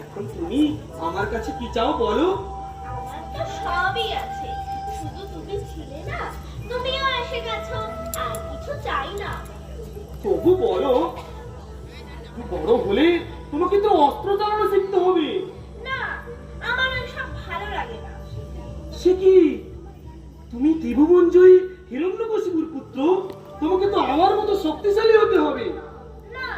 এখন তুমি আমার কাছে কি চাও বলো? আমার তো সবই আছে, শুধু তুমি ছিলে না, তুমিও এসে গেছো, আর কিছু চাই না। তবু বলো। বড় হলে তোমাকে তো অস্ত্র চালানো শিখতে হবে। না, আমার ওইসব ভালো লাগে না। সে কি, তুমি ত্রিভুবন জয়ী হিরণ্যকশিপুর পুত্র, তোমাকে তো আমার মতো শক্তিশালী হতে হবে। না,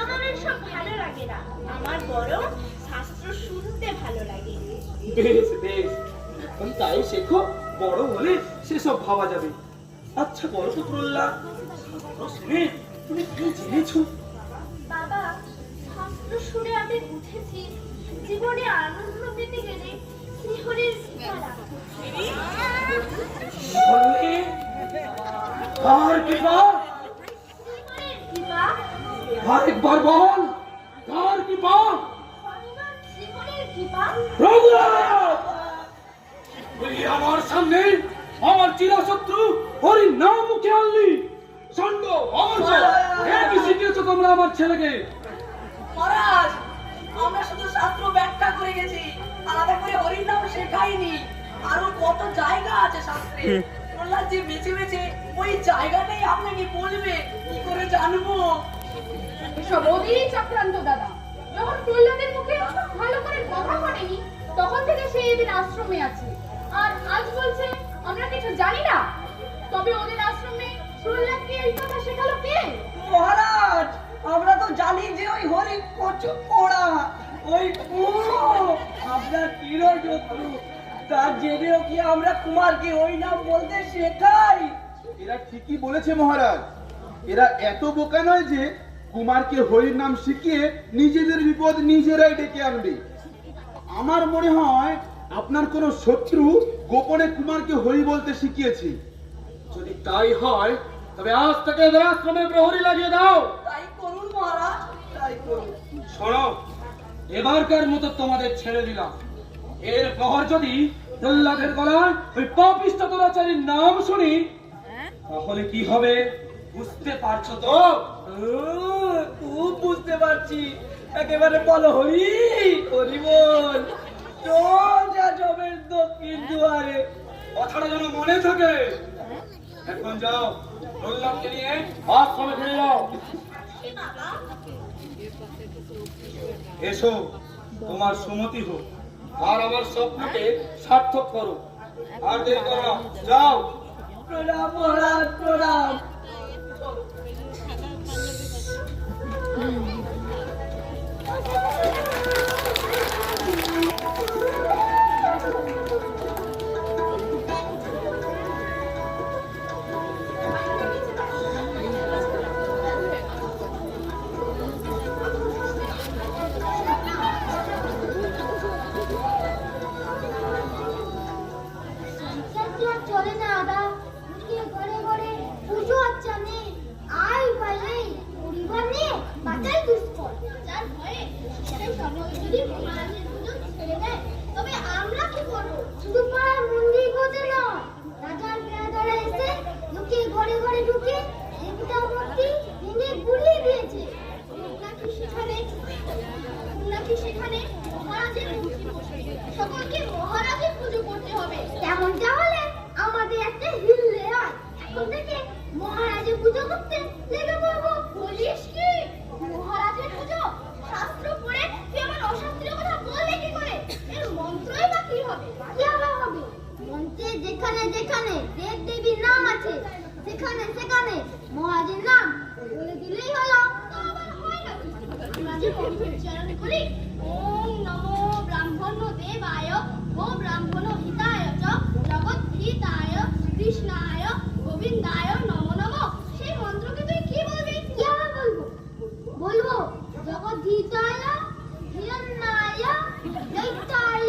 আমার ওইসব ভালো লাগে না। আমার বরং শাস্ত্র শুনতে ভালো লাগে। বেশ বেশ, এখন তাই শেখো, বড় হলে সেসব ভাবা যাবে। আচ্ছা বলো তো প্রহ্লাদ, শাস্ত্র শুনে তুমি কি জেনেছো? বাবা, শাস্ত্র শুনে আমি বুঝেছি জীবনে আনন্দ পেতে গেলে শ্রীহরির কৃপা রাখতে বললে কার কৃপা? শ্রীহরির কৃপা, আরেকবার বল, কার কৃপা? ভগবান শ্রীহরির কৃপা। প্রহ্লাদ, তুই আমার সামনে আমার চিরশত্রু হরির নাম মুখে আনলি। ষণ্ড, অমর্ষ, কি শিখিয়েছো তোমরা আমার ছেলেকে? মহারাজ, আমরা শুধু শাস্ত্র ব্যাখ্যা করে গেছি, আলাদা করে হরির নাম শেখাইনি। আরো কত জায়গা আছে শাস্ত্রে, প্রহ্লাদ যে বেছে বেছে ওই জায়গাটাই আপনাকে বলবে, কি করে জানবো? এসব ওদেরই চক্রান্ত দাদা। যখন প্রহ্লাদের মুখে ভালো করে কথা পড়েনি, তখন থেকে সে এদিন আশ্রমে আছে। আর আজ বলছে আমরা কিছু জানি না। তবে ওদের আশ্রমে প্রহ্লাদকে এই কথা শেখালো কে? মহারাজ, আমরা তো জানি যে ওই হরি কচু পোড়া, ওই পুরো আপনার চিরশত্রু। তার জেনেও কি আমরা কুমারকে ওই নাম বলতে শেখাই? এরা ঠিকই বলেছে মহারাজ, এরা এত বোকা নয় যে কুমারকে হরির নাম শিখিয়ে নিজেদের বিপদ নিজেরাই ডেকে আনবে। আমার মনে হয় আপনার কোন শত্রু গোপনে কুমারকে হরি বলতে শিখিয়েছে। যদি তাই হয় তবে আজ থেকে এদের আশ্রমে প্রহরী লাগিয়ে দাও। তাই করুন মহারাজ, তাই করুন। শোনো, এবারকার মতো তোমাদের ছেড়ে দিলাম। এরপর যদি প্রহ্লাদের গলায় ওই পাপিষ্ঠ দুরাচারীর নাম শুনি, তাহলে কি হবে বুঝতে পারছো তো? খুব বুঝতে পারছি। একেবারে বলো হরি, হরি বল, চল যা জমের দক্ষিণ দুয়ারে। কথাটা যেন মনে থাকে। এখন যাও, প্রহ্লাদকে নিয়ে আশ্রমে ফিরে যাও। কি বাবা? এসো, তোমার সুমতি হোক, আর আমার স্বপ্নকে সার্থক করো। আর দেরি করো না, যাও। প্রণাম মহারাজ, প্রণাম। চলে না দাদা, ঘরে ঘরে পুজো আচ্ছা নেই, আয় পাইলে পরিবার নিয়ে বাঁচাই দুষ্কর। যার ভয়ে সেই সময় যদি মহারাজের পুজো ছেড়ে দেয়, তবে আমরা কি করবো? শুধু পাড়ার মন্দির গোতে নয়, রাজার পেয়াদারা এসে লুকিয়ে ঘরে ঘরে ঢুকে দেবতা মূর্তি ভেঙে গুড়িয়ে দিয়েছে। নাকি সেখানে মহারাজের মূর্তি বসে, সকলকে মহারাজের পুজো করতে হবে। তেমন তাহলে আমাদের একটা হিললে হয়, এখন থেকে মহারাজের পুজো করতে লেগে পড়বো। বলিস কি? মহারাজের পুজো শাস্ত্র পড়ে তুই আমার অশাস্ত্রীয় কথা বললে কি করে? এর মন্ত্রই বা কি হবে? কি আবার হবে? মন্ত্রে যেখানে যেখানে দেব দেবীর নাম আছে, সেখানে সেখানে মহারাজের নাম বলে দিলেই হলো। তা আবার হয় নাকি? মহারাজের মন্ত্র উচ্চারণ করি, ওম নমো ব্রাহ্মণ দেবায় ও ব্রাহ্মণ হিতায় চ জগদ্ধিতায় কৃষ্ণায় গোবিন্দায় নমো নমঃ। সেই মন্ত্রকে তুই কি বলবি? কি আবার বলবো? বলবো জগদ্ধিতায় হিরণ্যায় দৈত্যায়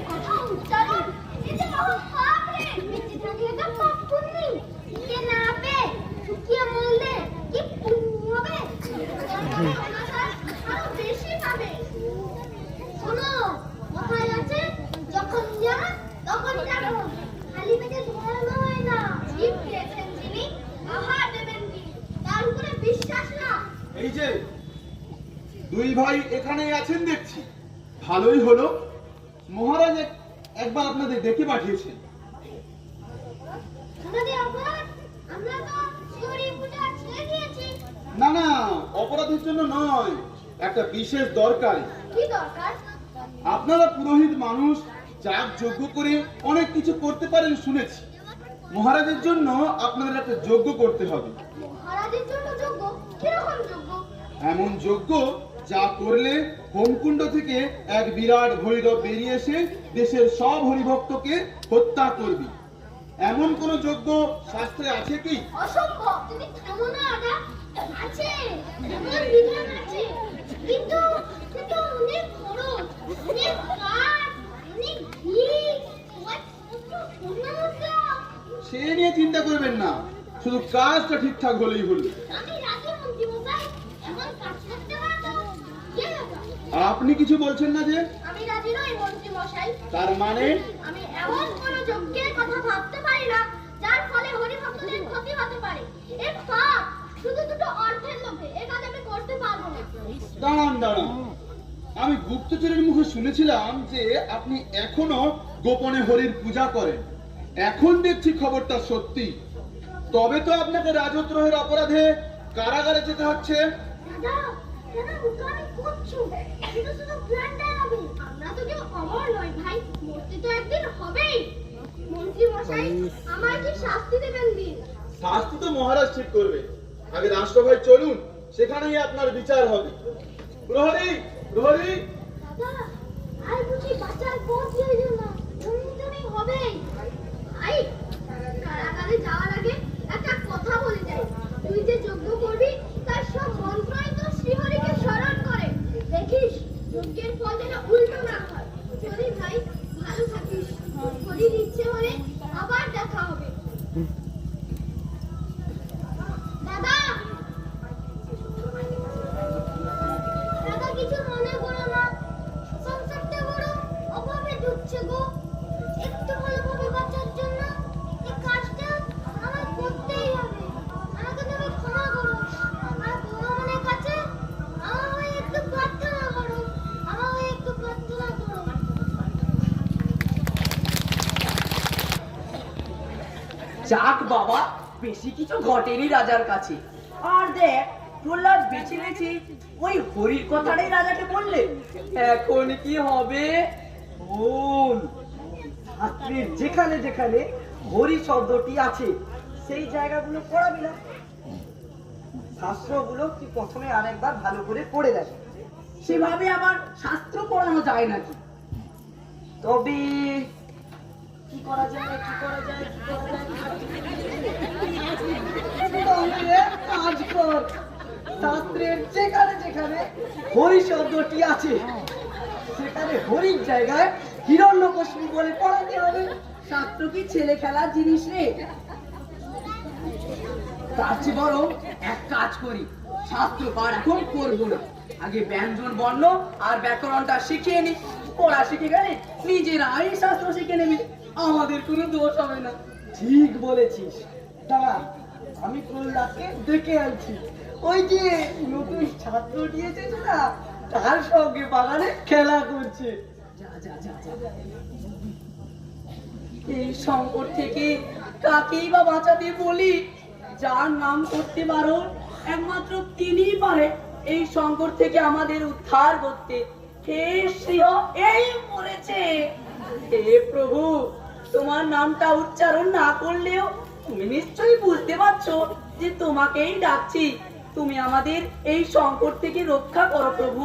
কথা উচ্চারণ এতে মহাপাপ রে। বেঁচে থাকলে তো পাপ পুণ্য, কে না পেয়ে শুকিয়ে মরলে কি পুণ্য হবে? আরো বেশি পাবে। শোনো, কথায় আছে যখন যেমন তখন তেমন, খালি পেটে ধরানো হয় না। জীব দিয়েছেন যিনি, আহার দেবেন তিনি, তার উপরে বিশ্বাস না। এই যে দুই ভাই এখানেই আছেন দেখছি, ভালোই হলো। মহারাজ একবার আপনাদের ডেকে পাঠিয়েছেন। আমাদের অপরাধ, আমরা তো শিউরি পূজা ছেড়ে দিয়েছি। না না, অপরাধের জন্য নয়, একটা বিশেষ দরকার। কি দরকার? আপনারা পুরোহিত মানুষ, যাগ যজ্ঞ করে অনেক কিছু করতে পারেন শুনেছি। মহারাজের জন্য আপনাদের একটা যজ্ঞ করতে হবে। মহারাজের জন্য যোগ্য? কিরকম যোগ্য? এমন যজ্ঞ যা করলে হোমকুণ্ড থেকে এক বিরাট ভৈরব বেরিয়ে এসে দেশের সব হরিভক্তকে হত্যা করবি। এমন কোন যজ্ঞ শাস্ত্রে আছে কি? অসম্ভব। তুমি থামো না আদা। আছে, এমন বিধান আছে, কিন্তু কিন্তু অনেক খরচ, অনেক কাঠ, অনেক ঘি, সোনা মশলা। সে নিয়ে চিন্তা করবেন না, শুধু কাজটা ঠিকঠাক হলেই হলো। আমি রাজি মন্ত্রী মশাই, এমন কাজ করতে পারো তো? কে ব্যাপার? আপনি কিছু বলছেন না যে? আমি রাজি নই মন্ত্রী মশাই। তার মানে? আমি এমন কোন যজ্ঞের কথা ভাবতে পারি না যার ফলে হরিভক্তদের ক্ষতি হতে পারে। এর পাপ, শুধু দুটো অর্থের লোভে এ কাজ আমি করতে পারবো না। দাঁড়ান দাঁড়ান, আমি গুপ্তচরের মুখে শুনেছিলাম যে আপনি এখনো গোপনে হরির পূজা করেন। এখন দেখছি খবরটা সত্যি। তবে তো আপনাকে রাজদ্রোহের অপরাধে কারাগারে যেতে হচ্ছে। দাদা, কেন বোকামি করছো? এটা শুধু প্ল্যানটাই হবে। আমরা তো কেউ অমর নয় ভাই, মরতে তো একদিন হবেই। মন্ত্রী মশাই, আমার কি শাস্তি দেবেন দিন? শাস্তি তো মহারাজ ঠিক করবে। আগে রাষ্ট্রভাই চলুন, সেখানেই আপনার বিচার হবে। প্রহরী, প্রহরী। দাদা, আর বুঝি বাঁচার পথ রইল না, তুমি হবেই। ভাই, কারাগারে যাওয়ার আগে একটা কথা বলে যাই। তুই যে যজ্ঞ করবি তার সব মন্ত্রই তো শ্রীহরিকে স্মরণ করে। দেখিস যজ্ঞের ফল যেন উল্টো না হয়। চলি ভাই, ভালো থাকিস। হরির ইচ্ছে হলে আবার দেখা হবে। দাদা, দাদা কিছু মনে করো না। সংসারটা বড় অভাবে ডুবছে গো। একটু ভালোভাবে বাঁচার জন্য এই কাজটা আমার করতেই হবে। আমাকে তুমি ক্ষমা করো। আর ভগবানের কাছে আমার হয়ে একটু প্রার্থনা করো। আমার হয়ে একটু প্রার্থনা করো। যাক বাবা, বেশি কিছু ঘটেনি রাজার কাছে। আর দেখ, প্রহ্লাদ বেঁচে গেছে, ওই হরির কথাটাই রাজাকে বললে। এখন কি হবে? শোন, শাস্ত্রের যেখানে যেখানে হরি শব্দটি আছে সেই জায়গাগুলো পড়াবি না। শাস্ত্রগুলো কি প্রথমে আরেকবার ভালো করে পড়ে দেখ। সেভাবে আবার শাস্ত্র পড়ানো যায় নাকি? তবে কি করা যায়, কি করা যায়, কি করা যায়? তাহলে এক কাজ কর, শাস্ত্রের যেখানে যেখানে হরি শব্দটি আছে সেখানে হরির জায়গায় হিরণ্যকশিপু বলে পড়াতে হবে। শাস্ত্র কি ছেলে খেলার জিনিস রে? তার চেয়ে বরং এক কাজ করি, শাস্ত্র পাঠ এখন করবো না, আগে ব্যঞ্জন বর্ণ আর ব্যাকরণটা শিখিয়ে নি। পড়া শিখে গেলে নিজেরাই শাস্ত্র শিখে নেবে, আমাদের কোনো দোষ হবে না। ঠিক বলেছিস। দাঁড়া, আমি প্রহ্লাদকে ডেকে আনছি। ওই যে নতুন ছাত্র দিয়েছে না, তার সঙ্গে বাগানে খেলা করছে। যা যা যা যা। এই সংকট থেকে কাকেই বা বাঁচাতে বলি? যার নাম করতে পারো একমাত্র তিনিই পারে এই সংকট থেকে আমাদের উদ্ধার করতে। হে শ্রীহ, এই মরেছে। হে প্রভু, তোমার নামটা উচ্চারণ না করলেও তুমি নিশ্চয়ই বুঝতে পারছো যে তোমাকেই ডাকছি। তুমি আমাদের এই সংকট থেকে রক্ষা করো প্রভু।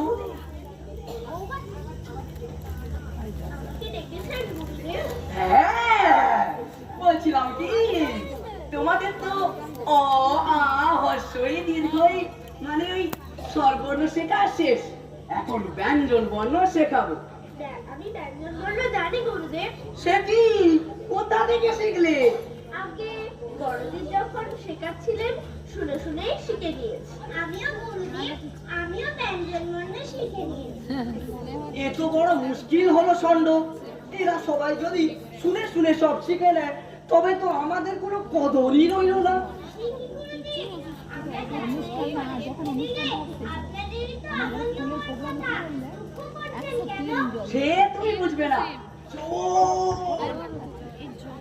হ্যাঁ, বলছিলাম কি, তোমাদের তো অ আ হর্ষই দীর্ঘই মানে ওই স্বরবর্ণ শেখা শেষ, এখন ব্যঞ্জন বর্ণ শেখাবো। আমি ব্যঞ্জন বর্ণ জানি গুরুদেব। সে কি, কোথা থেকে শিখলে? আগে বড়দিন যখন শেখাচ্ছিলেন শুনে শুনেই শিখে গিয়েছি। আমিও গুরুদেব, আমিও ব্যঞ্জন বর্ণ শিখে নিয়েছি। এত বড় মুশকিল হলো ষণ্ড। এরা সবাই যদি শুনে শুনে সব শিখে নেয় তবে তো আমাদের কোনো কদরই রইল না। সে তুমি বুঝবে না।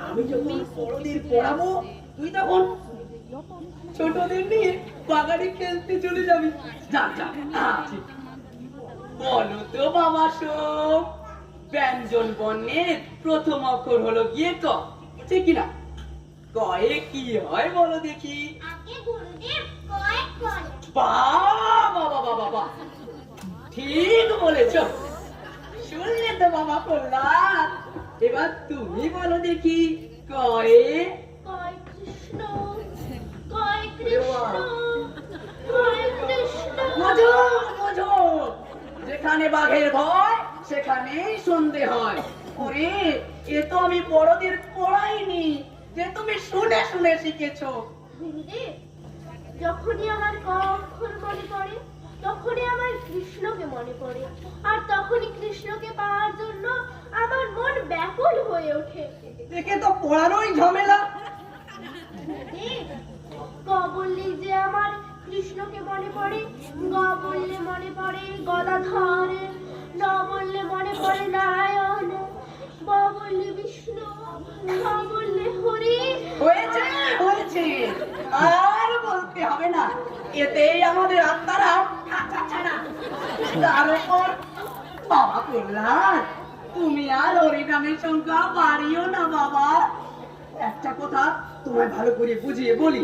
আমি যখন বড়দের পড়াবো তুই তখন ছোটদের নিয়ে বাগানে খেলতে চলে যাবি। যা যা, আচ্ছা। বলো তো বাবা শোক, ব্যঞ্জন বর্ণের প্রথম অক্ষর হলো গিয়ে ক, ঠিক কিনা? কয়ে কি হয় বলো দেখি? আগে গুরুদেব কয়েক করে। বাবা বাবা বাবা, ঠিক বলেছ। শুনলে তো বাবা প্রহ্লাদ, এবার তুমি বলো দেখি কয়ে? কয় কৃষ্ণ, কয় কৃষ্ণ, কয় কৃষ্ণ। বোঝো বোঝো, যেখানে বাঘের ভয় সেখানেই সন্ধে হয়। ওরে, এ তো আমি বড়দের পড়াইনি, যে তুমি শুনে শুনে শিখেছো। গুরুদেব, যখনই আমার ক অক্ষর মনে পড়ে তখনই আমার কৃষ্ণকে মনে পড়ে, আর তখনই কৃষ্ণকে পাওয়ার জন্য আমার মন ব্যাকুল হয়ে ওঠে। দেখে তো পড়ানোই ঝামেলা। গুরুদেব, ক বললেই যে আমার কৃষ্ণকে মনে পড়ে, গ বললে মনে পড়ে গদাধর, ন বললে মনে পড়ে নারায়ণ, ব বললে বিষ্ণু, খ বললে হরি। হয়েছে হয়েছে, আর বলতে হবে না, এতেই আমাদের আত্মারা খাঁচা ছাড়া। তার উপর বাবা প্রহ্লাদ, তুমি আর হরিনামের সংখ্যা বাড়িও না বাবা। একটা কথা তোমায় ভালো করে বুঝিয়ে বলি,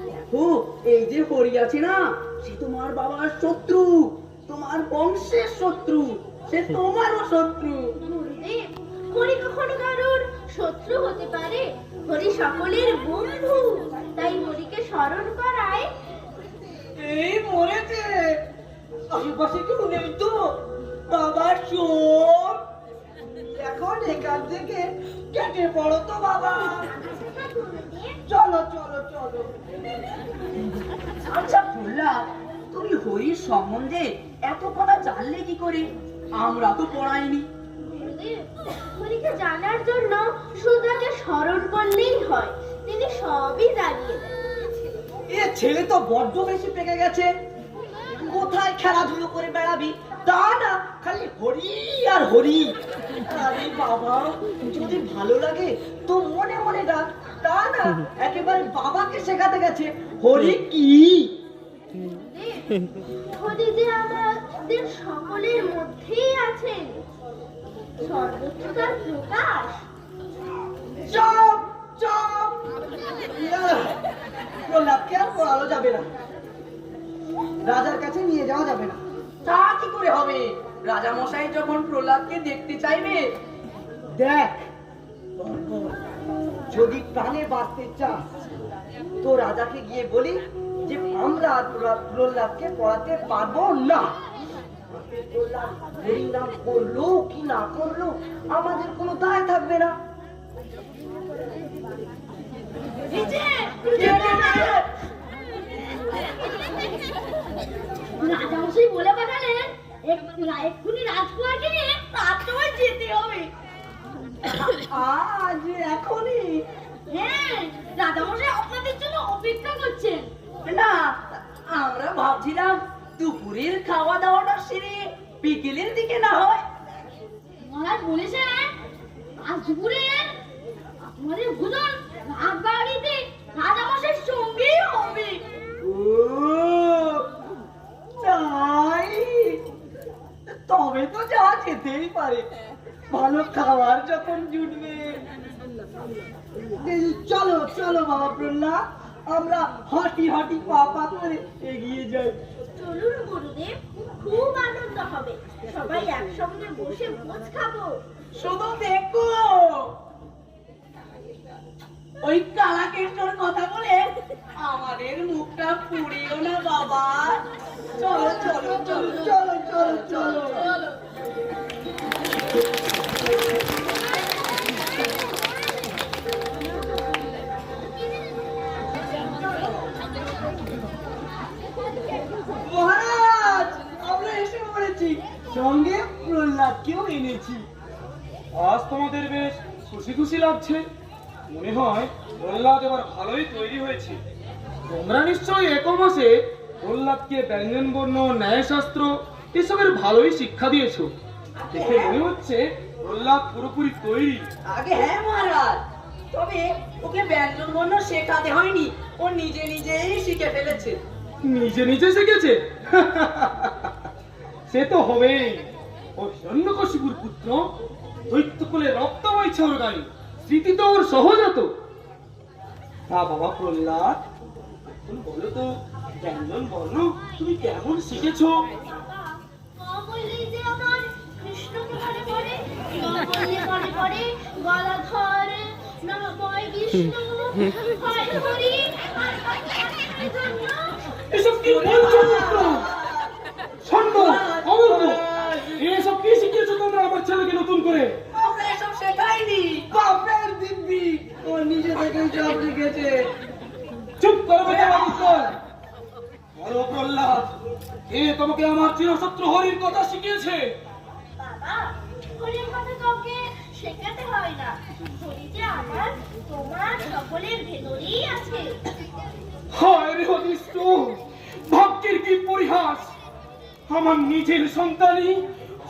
দেখো এই যে হরি আছে না, সে তোমার বাবার শত্রু, তোমার বংশের শত্রু, সে তোমারও শত্রু। গুরুদেব, হরি কখনো কারোর শত্রু হতে পারে? হরি সকলের বন্ধু, তাই হরিকে স্মরণ করায়। এই মরেছে, আশেপাশে কেউ নেই তো? বাবার চোখ, এখন এখান থেকে কেটে পড়ো তো বাবা। চলো চলো চলো। আচ্ছা প্রহ্লাদ, তুমি হরির সম্বন্ধে এত কথা জানলে কি করে? আমরা তো পড়াইনি। গুরুদেব, হরিকে জানার জন্য শুধু তাকে স্মরণ করলেই হয়, তিনি সবই জানিয়ে দেন। এ ছেলে তো বড্ড বেশি পেকে গেছে। কোথায় খেলাধুলো করে বেড়াবি তা না, খালি হরি আর হরি। আরে বাবা, যদি ভালো লাগে তো মনে মনে ডাক, তা না একেবারে বাবাকে শেখাতে গেছে হরি কি। গুরুদেব, হরি যে আমাদের সকলের মধ্যেই আছেন, সর্বত্র তার প্রকাশ। চপ চপ, প্রহ্লাদকে আর পড়ানো যাবে না, রাজার কাছে নিয়ে যাওয়া যাবে না। তা কি করে হবে? রাজা মশাই যখন প্রহ্লাদকে দেখতে চাইবে, দেখ যদি প্রাণে বাঁচতে চাস তো রাজাকে গিয়ে বলি যে আমরা প্রহ্লাদকে পড়াতে পারবো না। প্রহ্লাদ হরিনাম করলো কি না করলো আমাদের কোনো দায় থাকবে না। এই যে, রাজামশাই বলে পাঠালেন এক্ষুনি রাজকুমারকে নিয়ে রাজসভায় যেতে হবে। আজ এখনই? হ্যাঁ, রাজামশাই আপনাদের জন্য অপেক্ষা করছেন। না, আমরা ভাবছিলাম দুপুরের খাওয়া দাওয়াটা সেরে বিকেলের দিকে না হয়। মহারাজ বলেছেন আজ দুপুরে আপনাদের ভোজন রাজবাড়িতে রাজামশাইয়ের সঙ্গেই হবে। ও তাই? তবে তো যাওয়া যেতেই পারে, ভালো খাবার যখন জুটবে। চলো চলো বাবা প্রহ্লাদ, আমরা হাঁটি হাঁটি পা পা করে এগিয়ে যাই। চলুন গুরুদেব, খুব আনন্দ হবে, সবাই একসঙ্গে বসে ভোজ খাবো। শুধু দেখো, ওই কালাকেশ্বর কথা বলে আমাদের মুখটা পুড়িও না বাবা। চলো চলো চলো চলো চলো চলো চলো। মহারাজ, আমরা এসে পড়েছি, সঙ্গে প্রহ্লাদকেও এনেছি। আজ তোমাদের বেশ খুশি খুশি লাগছে, মনে হয় প্রহ্লাদ এবার ভালোই তৈরি হয়েছে। তোমরা নিশ্চয়ই একমাসে প্রহ্লাদকে ব্যঞ্জন বর্ণ, ন্যায়শাস্ত্র এসবের ভালোই শিক্ষা দিয়েছো। দেখে মনে হচ্ছে প্রহ্লাদ পুরোপুরি তৈরি। আগে হ্যাঁ মহারাজ, তবে ওকে ব্যঞ্জন বর্ণ শেখাতে হয়নি, ও নিজে নিজেই শিখে ফেলেছে। নিজে নিজে শিখেছে? সে তো হবেই। ও হিরণ্যকশিপুর পুত্র, দৈত্যকুলে রক্ত বইছে ওর গায়ে, স্মৃতি তো ওর সহজাত। তা বাবা প্রহ্লাদ, এখন বলো তো ব্যঞ্জন বর্ণ তুমি কেমন শিখেছো? ক বললেই যে আমার কৃষ্ণকে মনে পড়ে, গ বললে মনে পড়ে গদাধর, ন বয় বিষ্ণু, হয় হরি, আর হয় জন্য। এসব কি বলছো তোমরা? ছন্দ, অমূল্য, এসব কি শিখিয়েছো তোমরা আমার ছেলেকে নতুন করে? আমরা এসব শেখাইনি, বাপের দিব্যি, ও নিজে থেকেই সব শিখেছে। চুপ করো বেটা বাবুকর। বলো প্রহ্লাদ, কে তোমাকে আমার চিরশত্রু হরির কথা শিখিয়েছে? বাবা, হরির কথা কাউকে শেখাতে হয় না। হরি যে আমার তোমার সকলের ভেতরেই আছে। হায় রে অদৃষ্ট, ভাগ্যের কি পরিহাস! আমার নিজের সন্তানই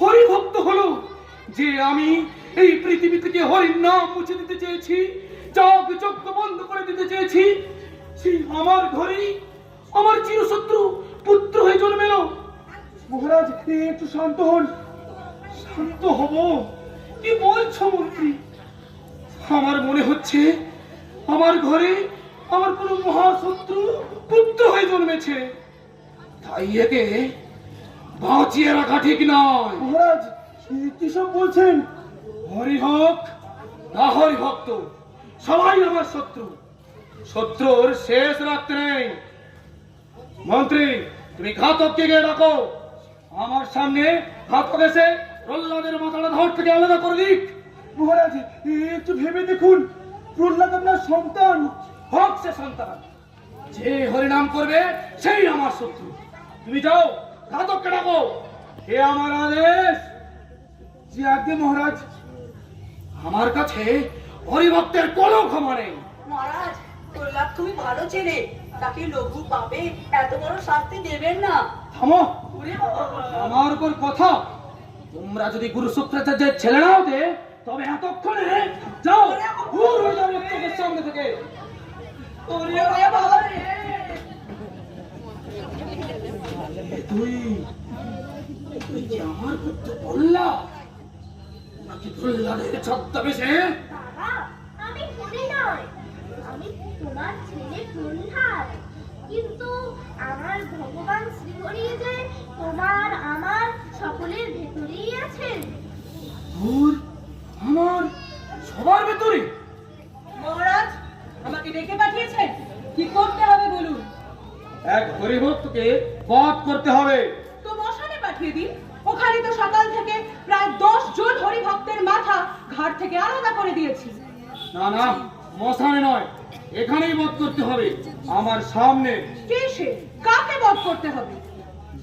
হরিভক্ত হলো, যে আমি এই পৃথিবী থেকে হরির নাম মুছে দিতে চেয়েছি, যাগ যজ্ঞ বন্ধ করে দিতে চেয়েছি, সেই আমার ঘরেই আমার চিরশত্রু পুত্র হয়ে জন্মেলো। মহারাজ, একটু শান্ত হন। শান্ত হব? কি বলছো মন্ত্রী? আমার মনে হচ্ছে আমার ঘরে আমার কোন মহাশত্রু পুত্র হয়ে জন্মেছে, তাই একে বাঁচিয়ে রাখা ঠিক নয়। মহারাজ, কি সব বলছেন? হরি হোক না হরি ভক্ত, সবাই আমার শত্রু। শত্রুর শেষ রাখতে নেই। মন্ত্রী, তুমি ঘাতককে গিয়ে ডাকো। আমার সামনে ঘাতক এসে প্রহ্লাদের মাথাটা ধর থেকে আলাদা করে দিক। মহারাজ, একটু ভেবে দেখুন, প্রহ্লাদ আপনার সন্তান। হোক সে সন্তান, যে হরিনাম করবে সেই আমার শত্রু। তুমি যাও, ঘাতককে ডাকো। এ আমার আদেশ। যে আজ্ঞে মহারাজ। আমার কাছে হরিভক্তের কোনো ক্ষমা নেই। মহারাজ, প্রহ্লাদ খুবই ভালো ছেলে, তাকে লঘু পাবে এত বড় শাস্তি দেবেন না। থামো, ওরে বাবা! আমার উপর কথা। তোমরা যদি গুরু শুক্রাচার্যের ছেলে না হতে, তবে এতক্ষণে যাও, দূর হয়ে যাও লোকের সামনে থেকে। ওরে বাবা রে! তুই তুই কি আমার পুত্র প্রহ্লাদ, নাকি প্রহ্লাদের ছদ্মবেশে? বাবা, আমি হরি নয়, আমি তোমার ছেলে প্রহ্লাদ। কিন্তু আমার ভগবান শ্রীহরি যে তোমার আমার সকলের ভেতরেই আছেন। তোর আমার সবার ভেতরে? মহারাজ, আমাকে ডেকে পাঠিয়েছেন, কি করতে হবে বলুন? এক হরিভক্তকে বধ করতে হবে। তো মশানে পাঠিয়ে দিন। ওখানে তো সকাল থেকে প্রায় 10 জন হরিভক্তের মাথা ঘাট থেকে আলাদা করে দিয়েছি। না না, মশানে নয়, এখানেই বধ করতে হবে, আমার সামনে। কে সে? কাকে বধ করতে হবে?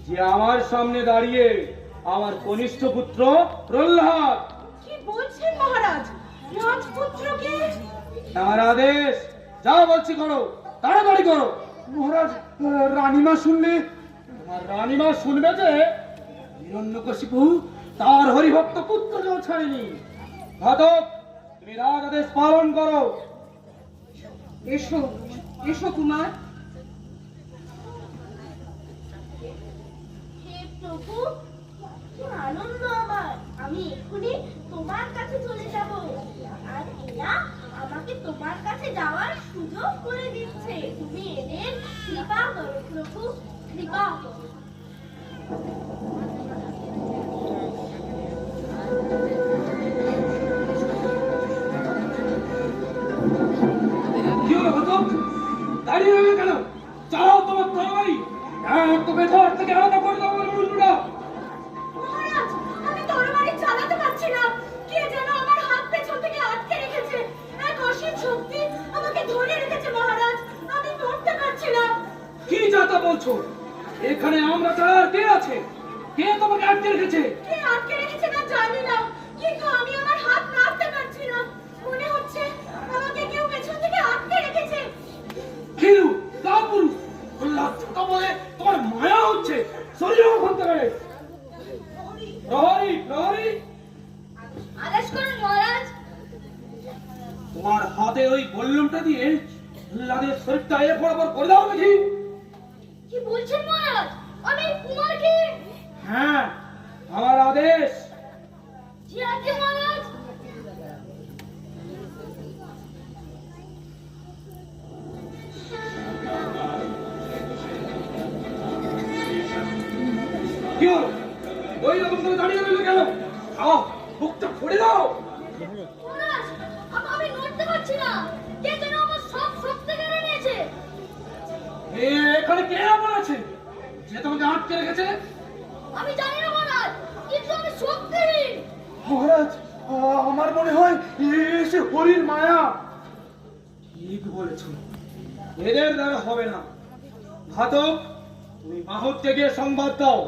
যে আমার সামনে দাঁড়িয়ে, আমার কনিষ্ঠ পুত্র প্রহ্লাদ। কি বলছেন মহারাজ? রাজপুত্রকে? আমার আদেশ, যা বলছি করো, তাড়াতাড়ি করো। মহারাজ, রানীমা শুনলে? তোমার রানীমা শুনবে যে হিরণ্যকশিপু তার হরিভক্ত পুত্রকেও ছাড়েনি। ঘাতক, তুমি রাজ আদেশ পালন করো। এসো, এসো কুমার। হে প্রভু, কি আনন্দ আমার! আমি এক্ষুনি তোমার কাছে চলে যাব, আর এরা আমাকে তোমার কাছে যাওয়ার সুযোগ করে দিচ্ছে। তুমি এদের কৃপা করো প্রভু, কৃপা করো। কি হলো ঘাতক? দাঁড়িয়ে রইলে কেন? চালাও তোমার তরবারি, তো বেধর থেকে আলাদা করে দাও আমার মুন্ডুটা। মহারাজ, আমি তরবারি চালাতে পারছি না। কে যেন আমার হাত পেছন থেকে আটকে রেখেছে। এক অসীম শক্তি আমাকে ধরে রেখেছে মহারাজ। আমি নড়তে পারছি না। কি যাতা বলছো? এখানে আমরা ছাড়া আর কে আছে? কে তোমাকে আটকে রেখেছে? কে আটকে রেখেছে না জানি না, কিন্তু আমি আমার হাত নাড়তে পারছি না। মনে হচ্ছে আমাকে কেউ পেছন থেকে আটকে রেখেছে। হিরু, কাপুরুষ, প্রহ্লাদ ছোট বলে তোমার মায়া হচ্ছে। শরীর ওখান থেকে। প্রহরী, প্রহরী। আদেশ করুন মহারাজ। তোমার হাতে ওই বল্লমটা দিয়ে প্রহ্লাদের শরীরটা এ বরাবর করে দাও দেখি। কি বলছেন মহারাজ? আমি কুমারকে? হ্যাঁ, আমার আদেশ। জি আজ্ঞে মহারাজ। কি হলো? ওই রকম করে দাঁড়িয়ে রইলে কেন? আও, বুকটা ফুড়ে দাও। মহারাজ, আমি নড়তে পারছি না। কে যেন আমার সব শক্তি কেড়ে নিয়েছে। এখানে কে আমার আছে যে তোমাকে আটকে রেখেছে? আমি জানি না মহারাজ, কিন্তু আমি শক্তিহীন। মহারাজ, আমার মনে হয় সে হরির মায়া। ঠিক বলেছ, এদের দ্বারা হবে না। ঘাতক, তুমি মাহুতকে গিয়ে সংবাদ দাও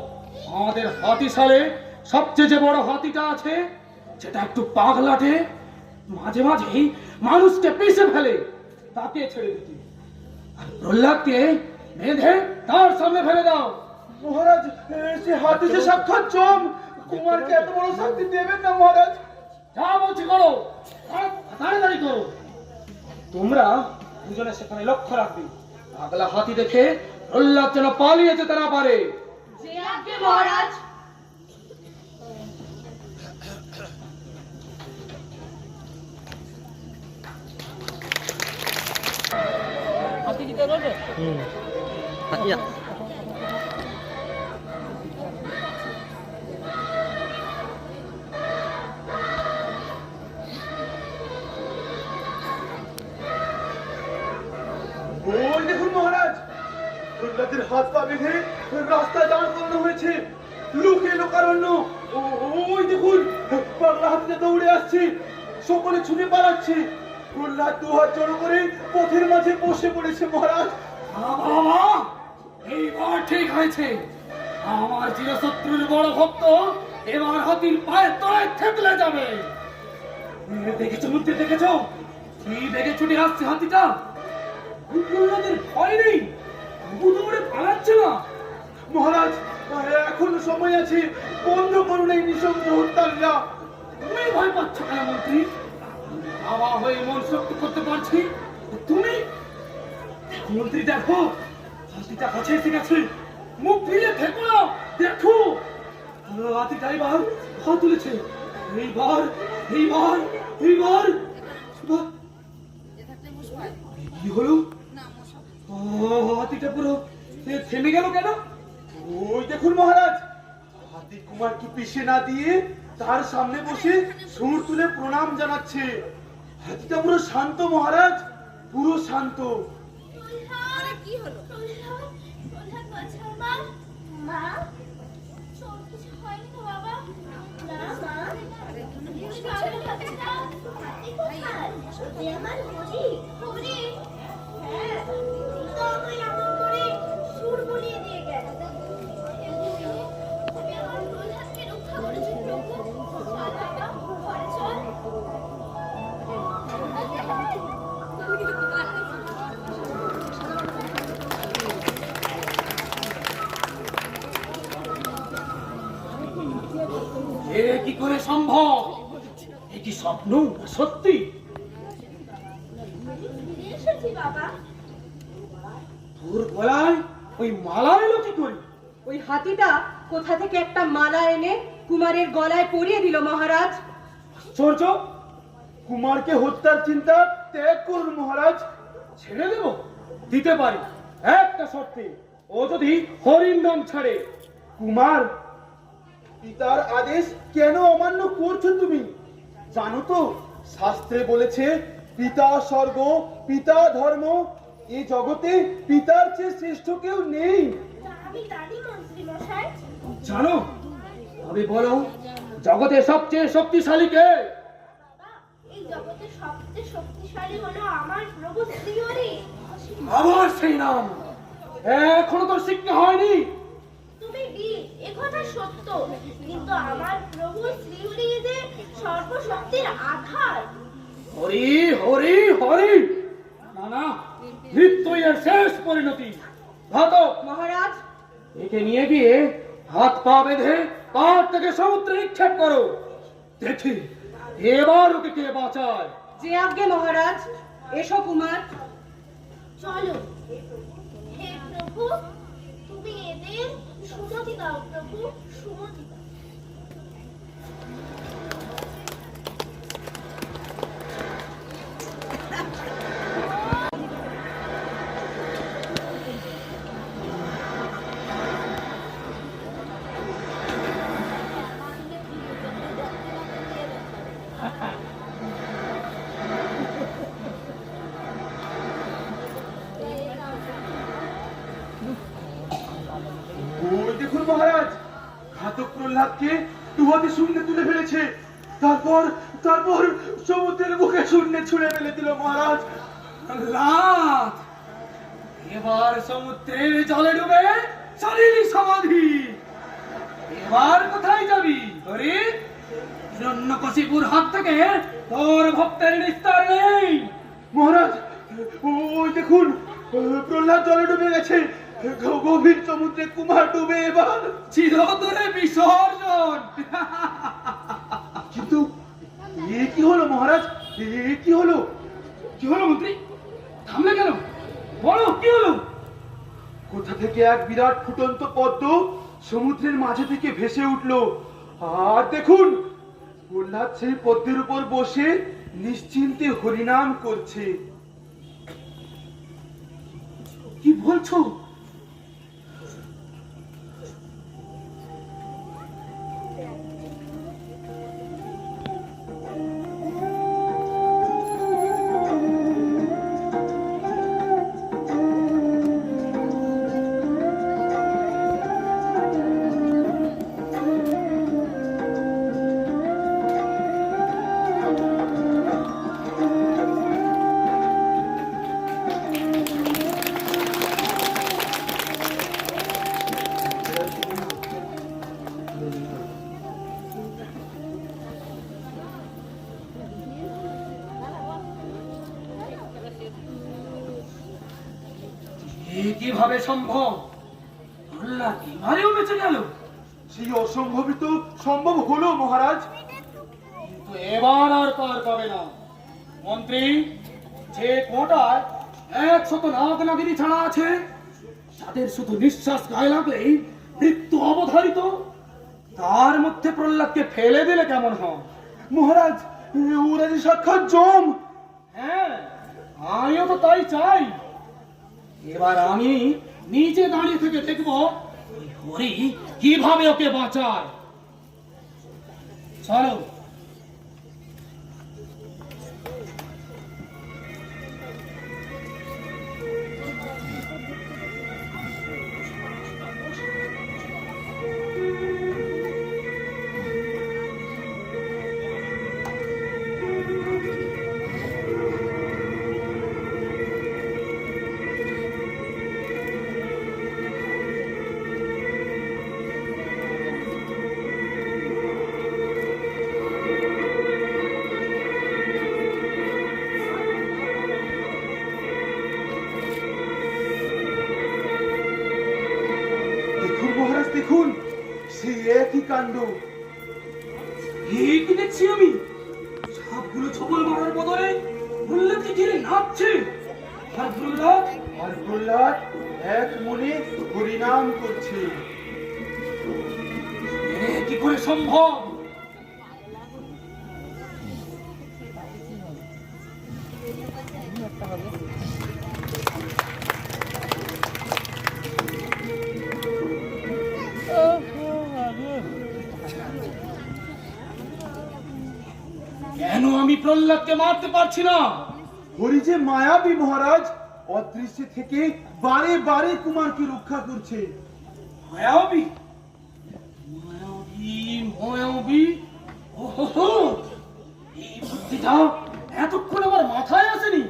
আমাদের হাতিশালে সবচেয়ে যে বড় হাতিটা আছে, যেটা একটু পাগলাটে, মাঝে মাঝেই মানুষকে পিষে ফেলে, তাকে ছেড়ে দিতে। আর প্রহ্লাদকে বেঁধে তার সামনে ফেলে দাও। মহারাজ, সে হাতি যে সাক্ষাৎ চম, কুমারকে এত বড় শাস্তি দেবেন না মহারাজ। যা বলছি করো, তাড়াতাড়ি করো। তোমরা দুজনে সেখানে লক্ষ্য রাখবে, পাগলা হাতি দেখে প্রহ্লাদ যেন পালিয়ে যেতে না পারে। যে আজ্ঞে মহারাজ। ওই দেখুন মহারাজ, প্রহ্লাদের হাত পা বেঁধে রাস্তায় দাঁড় করানো হয়েছে। লোকে লোকারণ্য। ওই দেখুন, পাগলা হাতিটা দৌড়ে আসছে, সকলে ছুটে পালাচ্ছে। প্রহ্লাদ দু হাত জড়ো করে পথের মাঝে বসে পড়েছে মহারাজ। বাবা, এইবার ঠিক হয়েছে। আমার চিরশত্রুর বড় ভক্ত এবার হাতির পায়ের তলায় থেতলে যাবে। দেখেছো মূর্তি, দেখেছো কি বেগে ছুটে আসছে হাতিটা? প্রহ্লাদের ভয় নেই, তবু দৌড়ে পালাচ্ছে না। মহারাজ, এখন সময় আছে, বন্ধ করুন এই নৃশংস হত্যালীলা। তুমি ভয় পাচ্ছ কেন মন্ত্রী? বাবা হয়ে মন শক্ত করতে পারছি, তুমি? মন্ত্রী দেখো, হাতিটা কাছে এসে গেছে, মুখ ফিরিয়ে থেকো না, দেখো হাতিটা এবার হাত তুলেছে। এইবার এইবার এইবার কি হলো? হাতিটা পুরো থেমে গেল কেন? ওই দেখুন মহারাজ, হাতি কুমারকে পিষে না দিয়ে তার সামনে বসে সুর তুলে প্রণাম জানাচ্ছে। হাতিটা পুরো শান্ত মহারাজ, পুরো শান্ত। আরে কি হলো? প্রহ্লাদ বাঁচাও মা। মা, তোর কিছু হয়নি তো বাবা? না মা, কিছু হয়নি বাচ্চাটা। হাতি কোথায়? এ আমার হরি। হরি? হ্যাঁ, তো আমায় এমন করে সুর বলিয়ে দিয়ে গেল। তুমি আমার প্রহ্লাদকে রক্ষা করেছো প্রভু। চল বাবা, ঘরে চল। এ কি করে সম্ভব? এ কি স্বপ্ন না সত্যি? ফিরে এসেছি বাবা। তোর গলায় ওই মালা এলো কি করে? ওই হাতিটা কোথা থেকে একটা মালা এনে কুমারের গলায় পরিয়ে দিল মহারাজ। আশ্চর্য! কুমারকে হত্যার চিন্তা ত্যাগ করুন মহারাজ। ছেড়ে দেব? দিতে পারি, একটা শর্তে, ও যদি হরিণ নাম ছাড়ে। কুমার, পিতার আদেশ কেন অমান্য করছো তুমি? জানো তো শাস্ত্রে বলেছে, পিতা স্বর্গ, পিতা ধর্ম, এই জগতে পিতার চেয়ে শ্রেষ্ঠ কেউ নেই। আমি জানি মন্ত্রী মশাই। জানো, তবে বলো, জগতের সবচেয়ে শক্তিশালী কে? বাবা, এই জগতে সবচেয়ে শক্তিশালী হলো আমার প্রভু শ্রীহরি। আবার সেই নাম? এখনো তো শিক্ষা হয়নি। তুমি বীর, একথা সত্য, কিন্তু আমার প্রভু শ্রীহরি যে সর্বশক্তির আধার। হরি হরি হরি, না না, মৃত্যুই এর শেষ পরিণতি। ঘাতক, মহারাজ, একে নিয়ে গিয়ে হাত পা বেঁধে পাহাড় থেকে সমুদ্রে নিক্ষেপ করো। দেখি এবার ওকে কে বাঁচায়। যে আজ্ঞে মহারাজ। এসো কুমার। চলো। হে প্রভু, তুমি এদের সুমতি দাও প্রভু, সুমতি দাও। ওই দেখুন মহারাজ, ঘাতক প্রহ্লাদকে দুহাতে শূন্যে তুলে ফেলেছে। তারপর তারপর সমুদ্রের বুকে শূন্যে ছুঁড়ে ফেলে দিল মহারাজ। প্রহ্লাদ, এবার সমুদ্রের জলে ডুবে শারীরিক সমাধি। এবার কোথায় যাবি হরি? হিরণ্যকশিপুর হাত থেকে তোর ভক্তের নিস্তার নেই। মহারাজ, ওই দেখুন প্রহ্লাদ জলে ডুবে গেছে। গভীর সমুদ্রে কুমার ডুবে এবার চিরতরে বিসর্জন। কিন্তু এ কি হলো মহারাজ? এ কি হলো? কি হলো মন্ত্রী? থামলে কেন? বলো কি হলো? কোথা থেকে এক বিরাট ফুটন্ত পদ্ম সমুদ্রের মাঝে থেকে ভেসে উঠলো। আর দেখুন প্রহ্লাদ সেই পদ্মের উপর বসে নিশ্চিন্তে হরিনাম করছে। কি বলছো? এ কিভাবে সম্ভব? প্রহ্লাদ কিভাবে বেঁচে গেল? সেই অসম্ভবিত সম্ভব হলো মহারাজ। কিন্তু এবার আর পার পাবে না মন্ত্রী। যে কোটায় 100 নাগ নাগিনী ছাড়া আছে, তাদের শুধু নিঃশ্বাস গায়ে লাগলেই মৃত্যু অবধারিত। তার মধ্যে প্রহ্লাদকে ফেলে দিলে কেমন হয়? মহারাজ, ওরা যে সাক্ষাৎ জম। হ্যাঁ, আমিও তো তাই চাই। এবার আমি নিচে দাঁড়িয়ে থেকে দেখবো হরি কিভাবে ওকে বাঁচায়। চলো। দেখুন সেই একই কাণ্ড। এই কি দেখছি আমি? সাপগুলো ছবল মারার বদলে প্রহ্লাদকে ঘিরে নাচছে। আর প্রহ্লাদ এক মনে হরিনাম করছে। এ কি করে সম্ভব? কেন আমি প্রহ্লাদকে মারতে পারছি না? হরি যে মায়াবী মহারাজ, অদৃশ্যে থেকে বারে বারে কুমারকে রক্ষা করছে। মায়াবী মায়াবী মায়াবী, ওহো, এই বুদ্ধিটা এতক্ষণ আমার মাথায় আসেনি।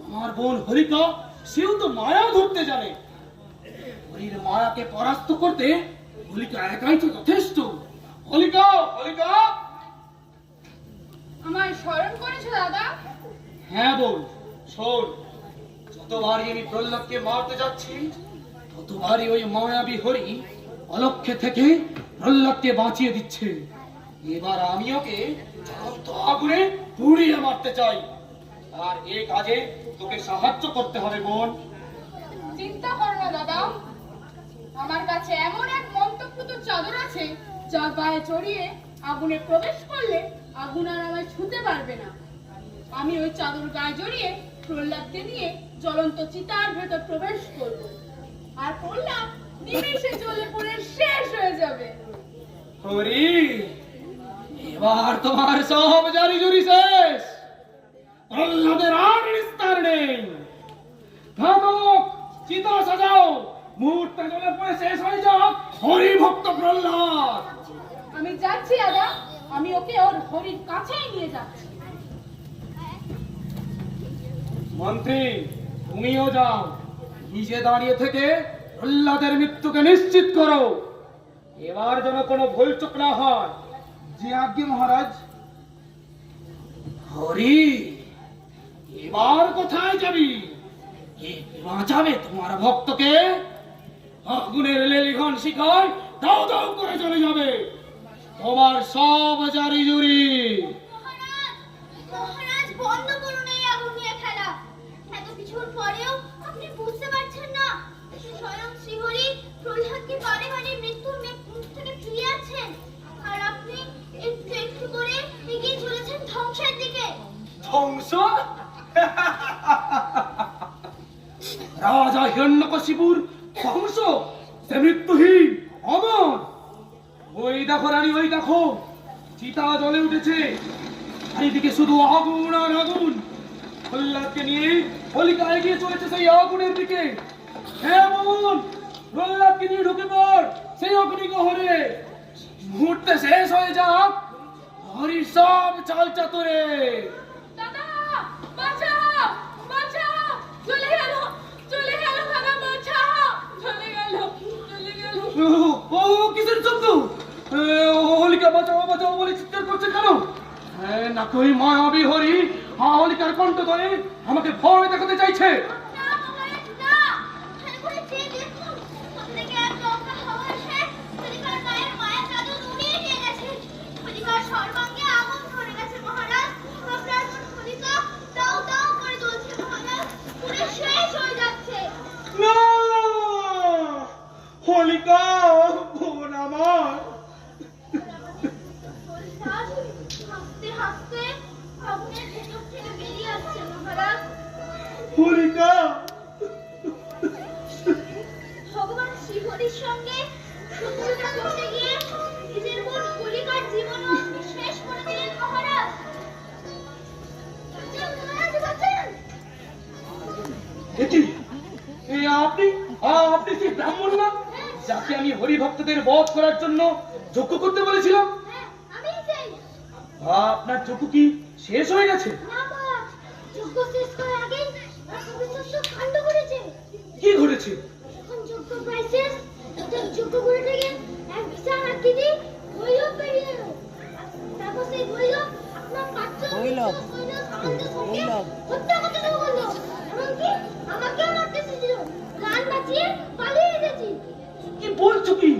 আমার বোন হরিকা, সেও তো মায়া ধরতে জানে। হরির মায়াকে পরাস্ত করতে হলিকা একাই তো যথেষ্ট। হলিকা, হলিকা, আমায় স্মরণ করেছো দাদা? হ্যাঁ বোন, শোন। যতবারই আমি প্রহ্লাদকে মারতে যাচ্ছি, ততবারই ওই মায়াবী হরি অলক্ষ্যে থেকে প্রহ্লাদকে বাঁচিয়ে দিচ্ছে। এবার আমি ওকে জ্বলন্ত আগুনে পুড়িয়ে মারতে চাই। আর এই কাজে তোকে সাহায্য করতে হবে বোন। চিন্তা করো না দাদা, আমার কাছে এমন এক মন্ত্রপুত চাদর আছে যা গায়ে চড়িয়ে আগুনে প্রবেশ করলে আগুন আর আমায় ছুঁতে পারবে না। আমি ওই চাদর গায়ে জড়িয়ে প্রহ্লাদকে নিয়ে জ্বলন্ত চিতার ভেতর প্রবেশ করব, আর প্রহ্লাদ নিমেষে জ্বলে পড়ে শেষ হয়ে যাবে। হরি, এবার তোমার সব জারি জুরি শেষ। প্রহ্লাদের আর নিস্তার নেই। ঘাতক, চিতা সাজাও, মুহূর্তে জ্বলে পড়ে শেষ হয়ে যাক হরি ভক্ত প্রহ্লাদ। আমি যাচ্ছি দাদা, আমি ওকে ওর হরির কাছেই নিয়ে যাচ্ছি। মন্ত্রী, তুমিও যাও, নিজে দাঁড়িয়ে থেকে প্রহ্লাদের মৃত্যুকে নিশ্চিত করো। এবার যেন কোনো ভুলচুক না হয়। জি আজ্ঞে মহারাজ। হরি, এবার কোথায় যাবি? কে বাঁচাবে তোমার ভক্তকে? আগুনের লেলিহান শিখায় দাও দাও করে চলে যাবে তোমার সব জারি জুরি। মহারাজ, মহারাজ বন্ধ করুন এই আগুন নিয়ে খেলা। এত কিছুর পরেও আপনি বুঝতে পারছেন না স্বয়ং শ্রীহরি প্রহ্লাদকে বারে বারে মৃত্যুর মুখ থেকে ফিরিয়ে আছেন, আর আপনি একটু একটু করে এগিয়ে চলেছেন ধ্বংসের দিকে। ধ্বংস? রাজা হিরণ্যকশিপুর ধ্বংস? সে মৃত্যুহীন, অমর। ওই দেখো রানী, ওই দেখো, চিতা জ্বলে উঠেছে, চারিদিকে শুধু আগুন আর আগুন। প্রহ্লাদকে নিয়ে হোলিকা এগিয়ে চলেছে সেই আগুনের দিকে। হ্যাঁ বোন, প্রহ্লাদকে নিয়ে ঢুকে পড় সেই অগ্নিগহরে। মুহূর্তে শেষ হয়ে যাক হরির সব চাল চাতুরে। দাদা, বাঁচাও, বাঁচাও, চলে গেল, চলে গেল দাদা, বাঁচাও, চলে গেল, চলে গেল। ও কিসের শব্দ? হোলিকা বাঁচাও বাঁচাও বলে চিৎকার করছে কেন? নাকি ওই মায়াবী হরি হোলিকার কণ্ঠ ধরে আমাকে ভয় দেখাতে চাইছে? না মহারাজ, না, ভালো করে চেয়ে দেখুন। প্রত্যেকে এক লঙ্কা হাওয়া এসে হরিকার গায়ের মায়া চাদর উড়িয়ে নিয়ে গেছে। হরিকার সর্বাঙ্গে আগুন ধরে গেছে মহারাজ। আপনার হরিকা দাও দাও করে জ্বলছে মহারাজ, পুড়ে শেষ হয়ে যাচ্ছে। না, হোলিকা বোন আমার। মহারাজ হাসতে হাসতে আগুনের ভেতর থেকে বেরিয়ে আসছে মহারাজ। হোলিকা, ভগবান শ্রীহরির সঙ্গে শত্রুতা করতে গিয়ে নিজের বোন হোলিকার জীবনও আপনি শেষ করে দিলেন মহারাজ। বাঁচান মহারাজ, বাঁচান। এটি আপনি আপনি কি ব্রাহ্মণ না, যাকে আমি হরি ভক্তদের বধ করার জন্য যজ্ঞ করতে বলেছিলাম? হ্যাঁ, আমিই সেই। আপনার যজ্ঞ কি শেষ হয়ে গেছে? না মহারাজ, যজ্ঞ শেষ করার আগেই অবিশ্বাস্য কাণ্ড ঘটেছে। কি ঘটেছে? যখন যজ্ঞ প্রায় শেষ, তখন যজ্ঞ করে থেকে এক বিশাল আকৃতি ভৈরব বেরিয়ে এলো। তারপর সেই ভৈরব আপনার পাত্র সঙ্গে হত্যা করতে শুরু করলো। এমনকি আমাকেও মারতে এসেছিল। প্রাণ বাঁচিয়ে পালিয়ে এসেছি। কি বলছো কি?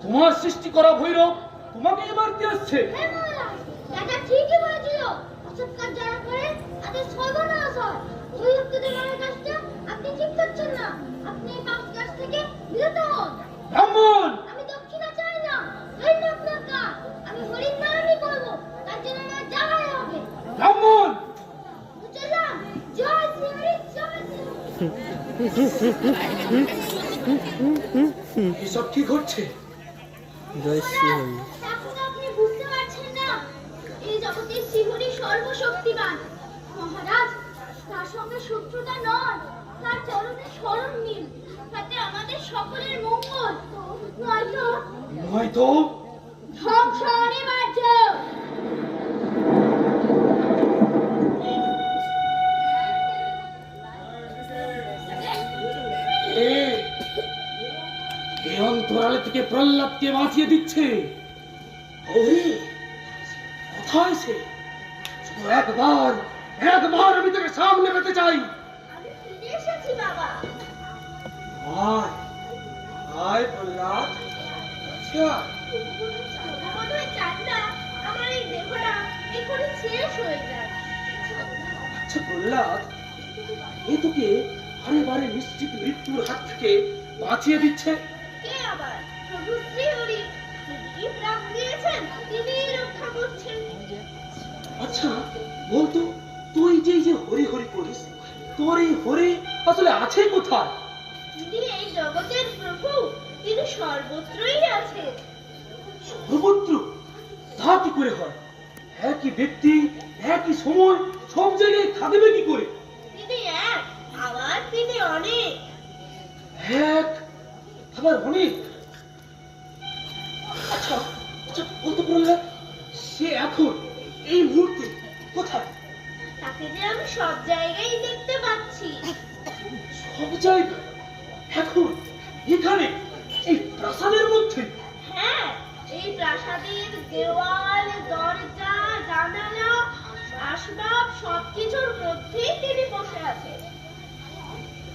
তোমার সৃষ্টি করা ভৈরব তোমাকে মারতে আসছে? হ্যাঁ মহারাজ, দাদা ঠিকই বলেছিল। অসৎ কাজ যারা করে তাদের সর্বনাশ হয়। ভৈরবদের মারার কাজটা আপনি ঠিক করছেন না। আপনি এই পাপ কাজ থেকে বিরত হন। ব্রাহ্মণ! আমি দক্ষিণা চাই না, দৈন্য আপনার কাজ। আমি হরির নামই করবো, তার জন্য আমার যা হয় হবে। ব্রাহ্মণ! বুঝলাম। জয় শ্রী হরি, জয় শ্রী হরি। এসব কি ঘটছে? এখন আপনি বুঝতে পারছেন না, এই জগতে শ্রীহরি সর্বশক্তিমান মহারাজ। তার সঙ্গে শত্রুতা নয়, তার চরণে শরণ নিন, তাতে আমাদের সকলের মঙ্গল। নয়তো ধ্বংস অনিবার্য। এই অন্তরালে থেকে প্রহ্লাদকে বাঁচিয়ে দিচ্ছে। হরি কোথায় সে? শুধু একবার আমি তাকে সামনে পেতে চাই। আমি ফিরে এসেছি বাবা। আয় আয় প্রহ্লাদ। আচ্ছা, বোধহয় চান না আমার এই দেহটা এখনই শেষ হয়ে যায়। আচ্ছা প্রহ্লাদ এ তোকে বারে বারে নিশ্চিত মৃত্যুর হাত থেকে বাঁচিয়ে দিচ্ছে। কে আবার? প্রভু শ্রীহরি। যিনি প্রাণ দিয়েছেন তিনিই রক্ষা করছেন। আচ্ছা বলতো, তুই যে এই যে হরি হরি করিস, তোর এই হরি আসলে আছে কোথায়? তিনি এই জগতের প্রভু, তিনি সর্বত্রই আছেন। সর্বত্র? তা কি করে হয়? একই ব্যক্তি একই সময় সব জায়গায় থাকবে কি করে? তিনি এক, আবার তিনি অনেক। এক আবার অনেক? আচ্ছা আচ্ছা বলতে প্রহ্লাদ, সে এখন এই মুহূর্তে কোথায়? তাকে যে আমি সব জায়গায় দেখতে পাচ্ছি। সব জায়গায়? এখন এখানে এই প্রাসাদের মধ্যে? হ্যাঁ, এই প্রাসাদের দেওয়াল, দরজা, জানালা, আসবাব সবকিছুর মধ্যেই তিনি বসে আছেন।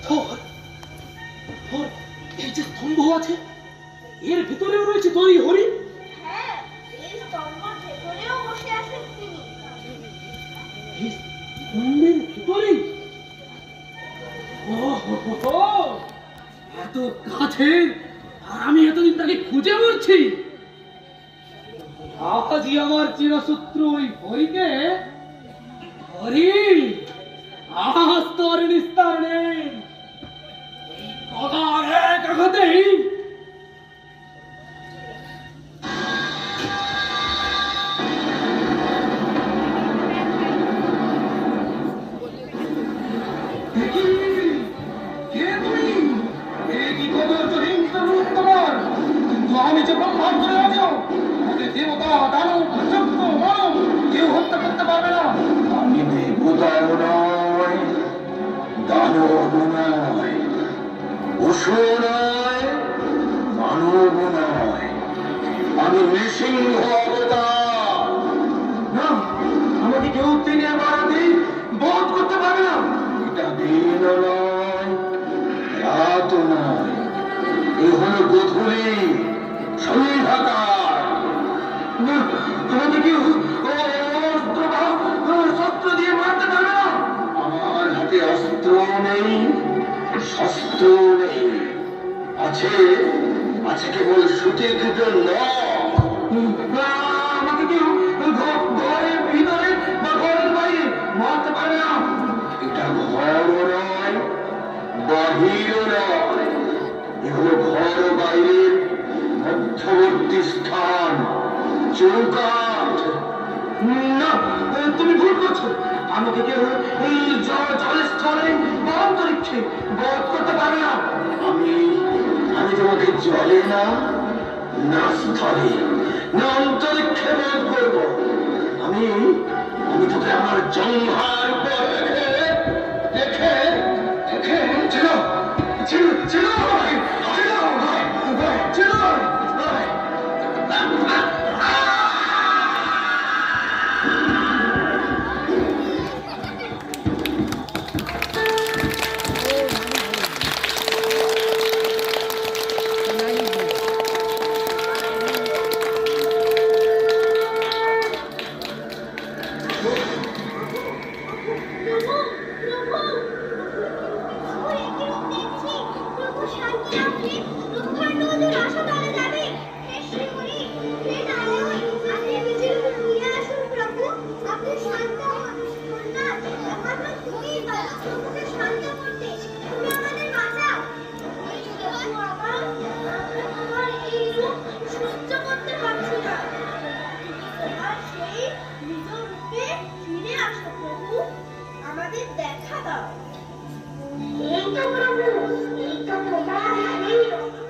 ধর ধর, এই যে স্তম্ভ আছে এর ভিতরেও রয়েছে তোর এই হরি। হ্যাঁ, এই স্তম্ভের ভেতরেও বসে আছেন তিনি। এই স্তম্ভের ভিতরেই? ওহো, এত কাছে আর আমি এতদিন তাকে খুঁজে মরছি। আজই আমার চিরশত্রু ওই হরিকে, হরি আজ তোর নিস্তার নেই। এই গদার এক আঘাতেই আমি যে ব্রহ্মাণ্ডে রাজা, আমাদের দেবতা দানব যজ্ঞ মানব কেউ হত্যা করতে পারবে না। আমি দেবতাও নয়, দানব নয়, পশু নয়, মানব নয়, আমি নৃসিংহ অবতার। না, আমাকে কেউ দিনের বাড়াতে বোধ করতে পারবে না। এটা দিন নয়, রাত নয়, এ হলো গোধূলি, সন্ধ্যাকাল। আমাকে কেউ শস্ত্র দিয়ে মারতে পারবে না। আমার হাতে অস্ত্র নেই, শস্ত্র নেই, আছে আছে কেবল সুচিকৃত নখ। আমাকে কেউ ঘরের ভিতরে বা ঘরের বাইরে মারতে পারবে না। এটা ঘর নয়, বাহির নয়, এ হলো ঘর বাইরের মধ্যবর্তী স্থান, চৌকাঠ। না, তুমি ভুল করছো। আমাকে কেউ এই জলের স্থলে বা অন্তরিক্ষে বধ করতে পারবে না। আমি আমি তোমাকে জলে না, না স্থলে, না অন্তরিক্ষে বোধ করবো। আমি আমি তোকে আমার জঙ্ঘার উপর রেখে রেখে ছিল ছিল ছিল ছিল প্রভু, প্রভু, ওই কেউ দেখছি। প্রভু শান্তি রাখেন, রক্ষার নজর আশা তারা যাবে। হে শ্রীহরি, হে নারায়ণ, আপনি নিজের ফিরে আসুন প্রভু। আপনি শান্ত হন। না, একমাত্র তুমিই পারা প্রভুকে শান্ত করতে। তুমি আমাদের বাঁচাও। এই প্রভু আমার, আমরা তোমার এই রূপ সহ্য করতে পারছি না। তোমার সেই নিজ রূপে ফিরে আসো প্রভু, আমাদের দেখা দাও। এই তো প্রভু, এই তো তোমার হাতেই রক্ষা।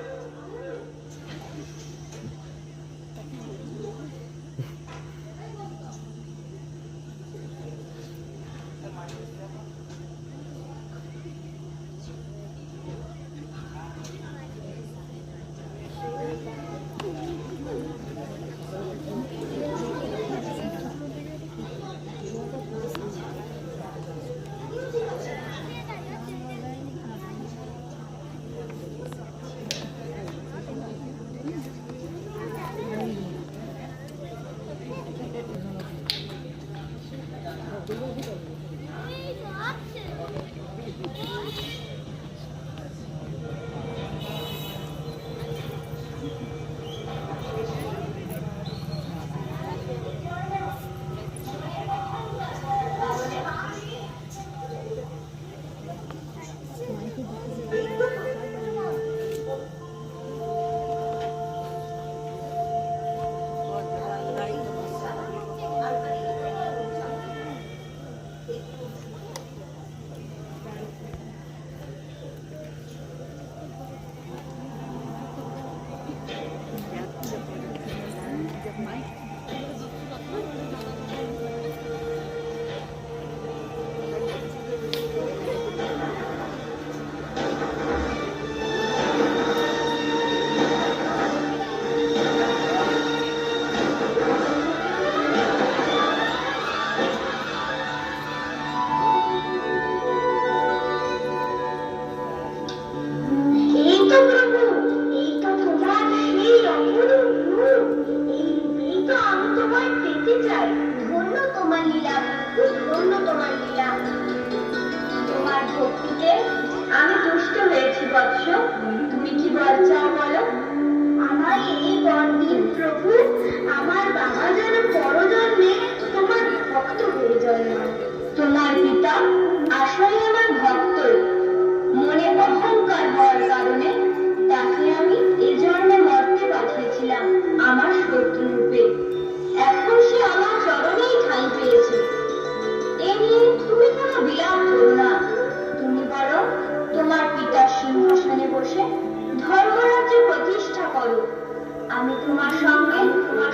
আমি তোমার সঙ্গে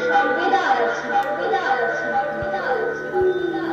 সর্বদা আছি, সর্বদা আছি, সর্বদা আছি, সর্বদা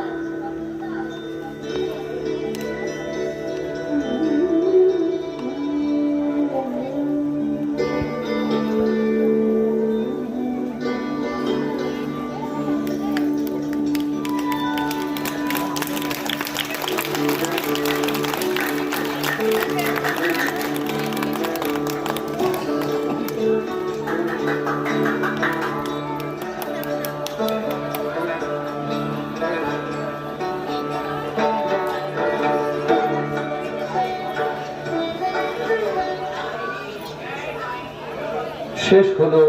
শেষ হলো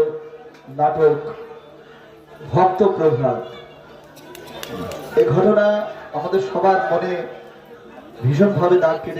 নাটক ভক্ত প্রভাত। এই ঘটনা আমাদের সবার মনে ভীষণভাবে দাগ কেটে